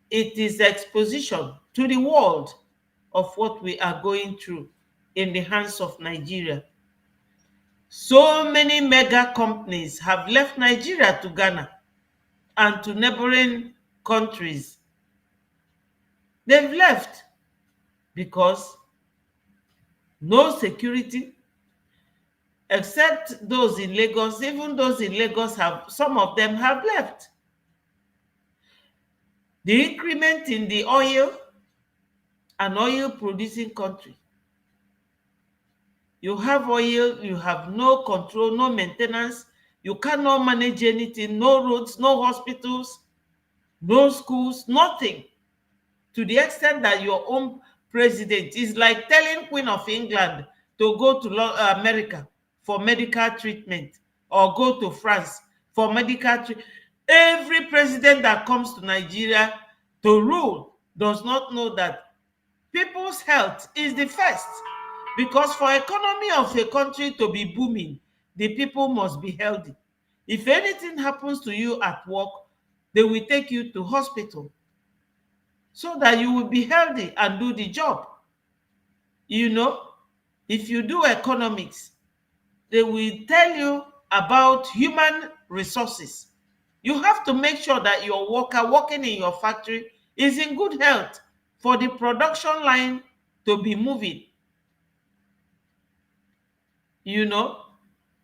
It is exposition to the world of what we are going through in the hands of Nigeria. So many mega companies have left Nigeria to Ghana and to neighboring countries. They've left because no security, except those in Lagos. Even those in Lagos some of them have left. The increment in the oil, an oil producing country. You have oil, you have no control, no maintenance, you cannot manage anything, no roads, no hospitals, no schools, nothing. To the extent that your own president is like telling Queen of England to go to America for medical treatment or go to France for medical treatment. Every president that comes to Nigeria to rule does not know that people's health is the first. Because for economy of a country to be booming, the people must be healthy. If anything happens to you at work, they will take you to hospital so that you will be healthy and do the job. You know, if you do economics, they will tell you about human resources. You have to make sure that your worker working in your factory is in good health for the production line to be moving. You know,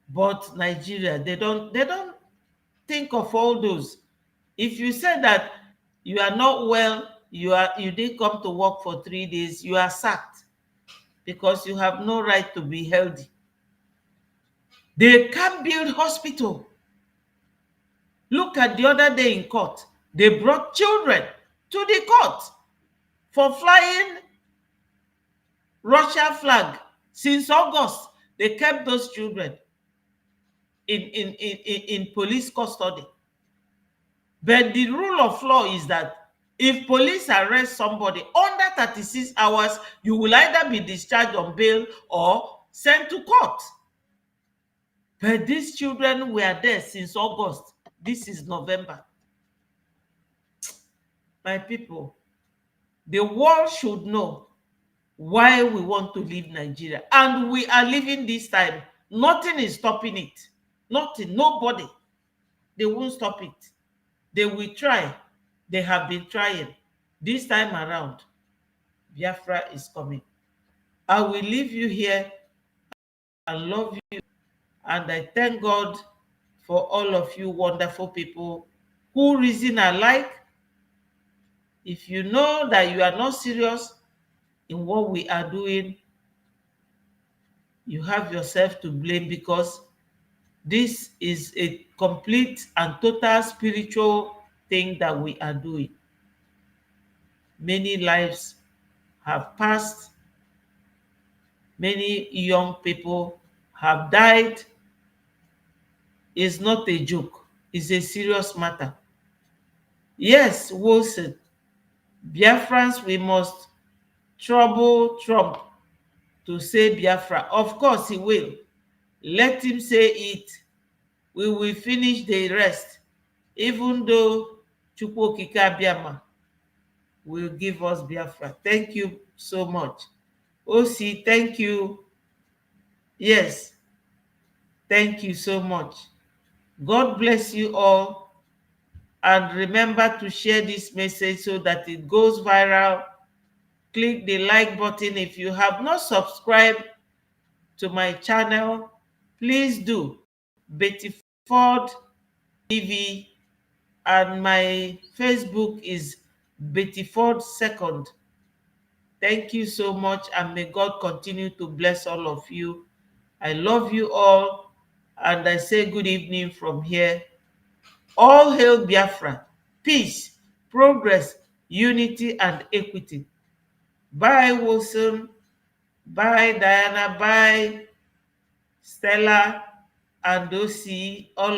but Nigeria, they don't think of all those. If you say that you are not well, you didn't come to work for 3 days, you are sacked because you have no right to be healthy. They can't build hospital. Look at the other day in court, they brought children to the court for flying Russia flag. Since August, they kept those children in police custody. But the rule of law is that if police arrest somebody under 36 hours, you will either be discharged on bail or sent to court. But these children were there since August. This is November. My people, the world should know why we want to leave Nigeria. And we are leaving this time. Nothing is stopping it. Nothing, nobody. They won't stop it. They will try. They have been trying. This time around, Biafra is coming. I will leave you here. I love you. And I thank God for all of you wonderful people who reason alike. If you know that you are not serious in what we are doing, you have yourself to blame, because this is a complete and total spiritual thing that we are doing. Many lives have passed. Many young people have died. It's not a joke. It's a serious matter. Yes, Wilson, Biafrans, we must trouble Trump to say Biafra. Of course he will. Let him say it. We will finish the rest. Even though Chukwu Okike Abiama will give us Biafra. Thank you so much. OC, thank you. Yes. Thank you so much. God bless you all. And remember to share this message so that it goes viral. Click the like button. If you have not subscribed to my channel, please do. Betty Ford TV, and my Facebook is Betty Ford Second. Thank you so much, and may God continue to bless all of you. I love you all, and I say good evening from here. All hail Biafra, peace, progress, unity, and equity. Bye, Wilson. Bye, Diana. Bye, Stella and Osi. All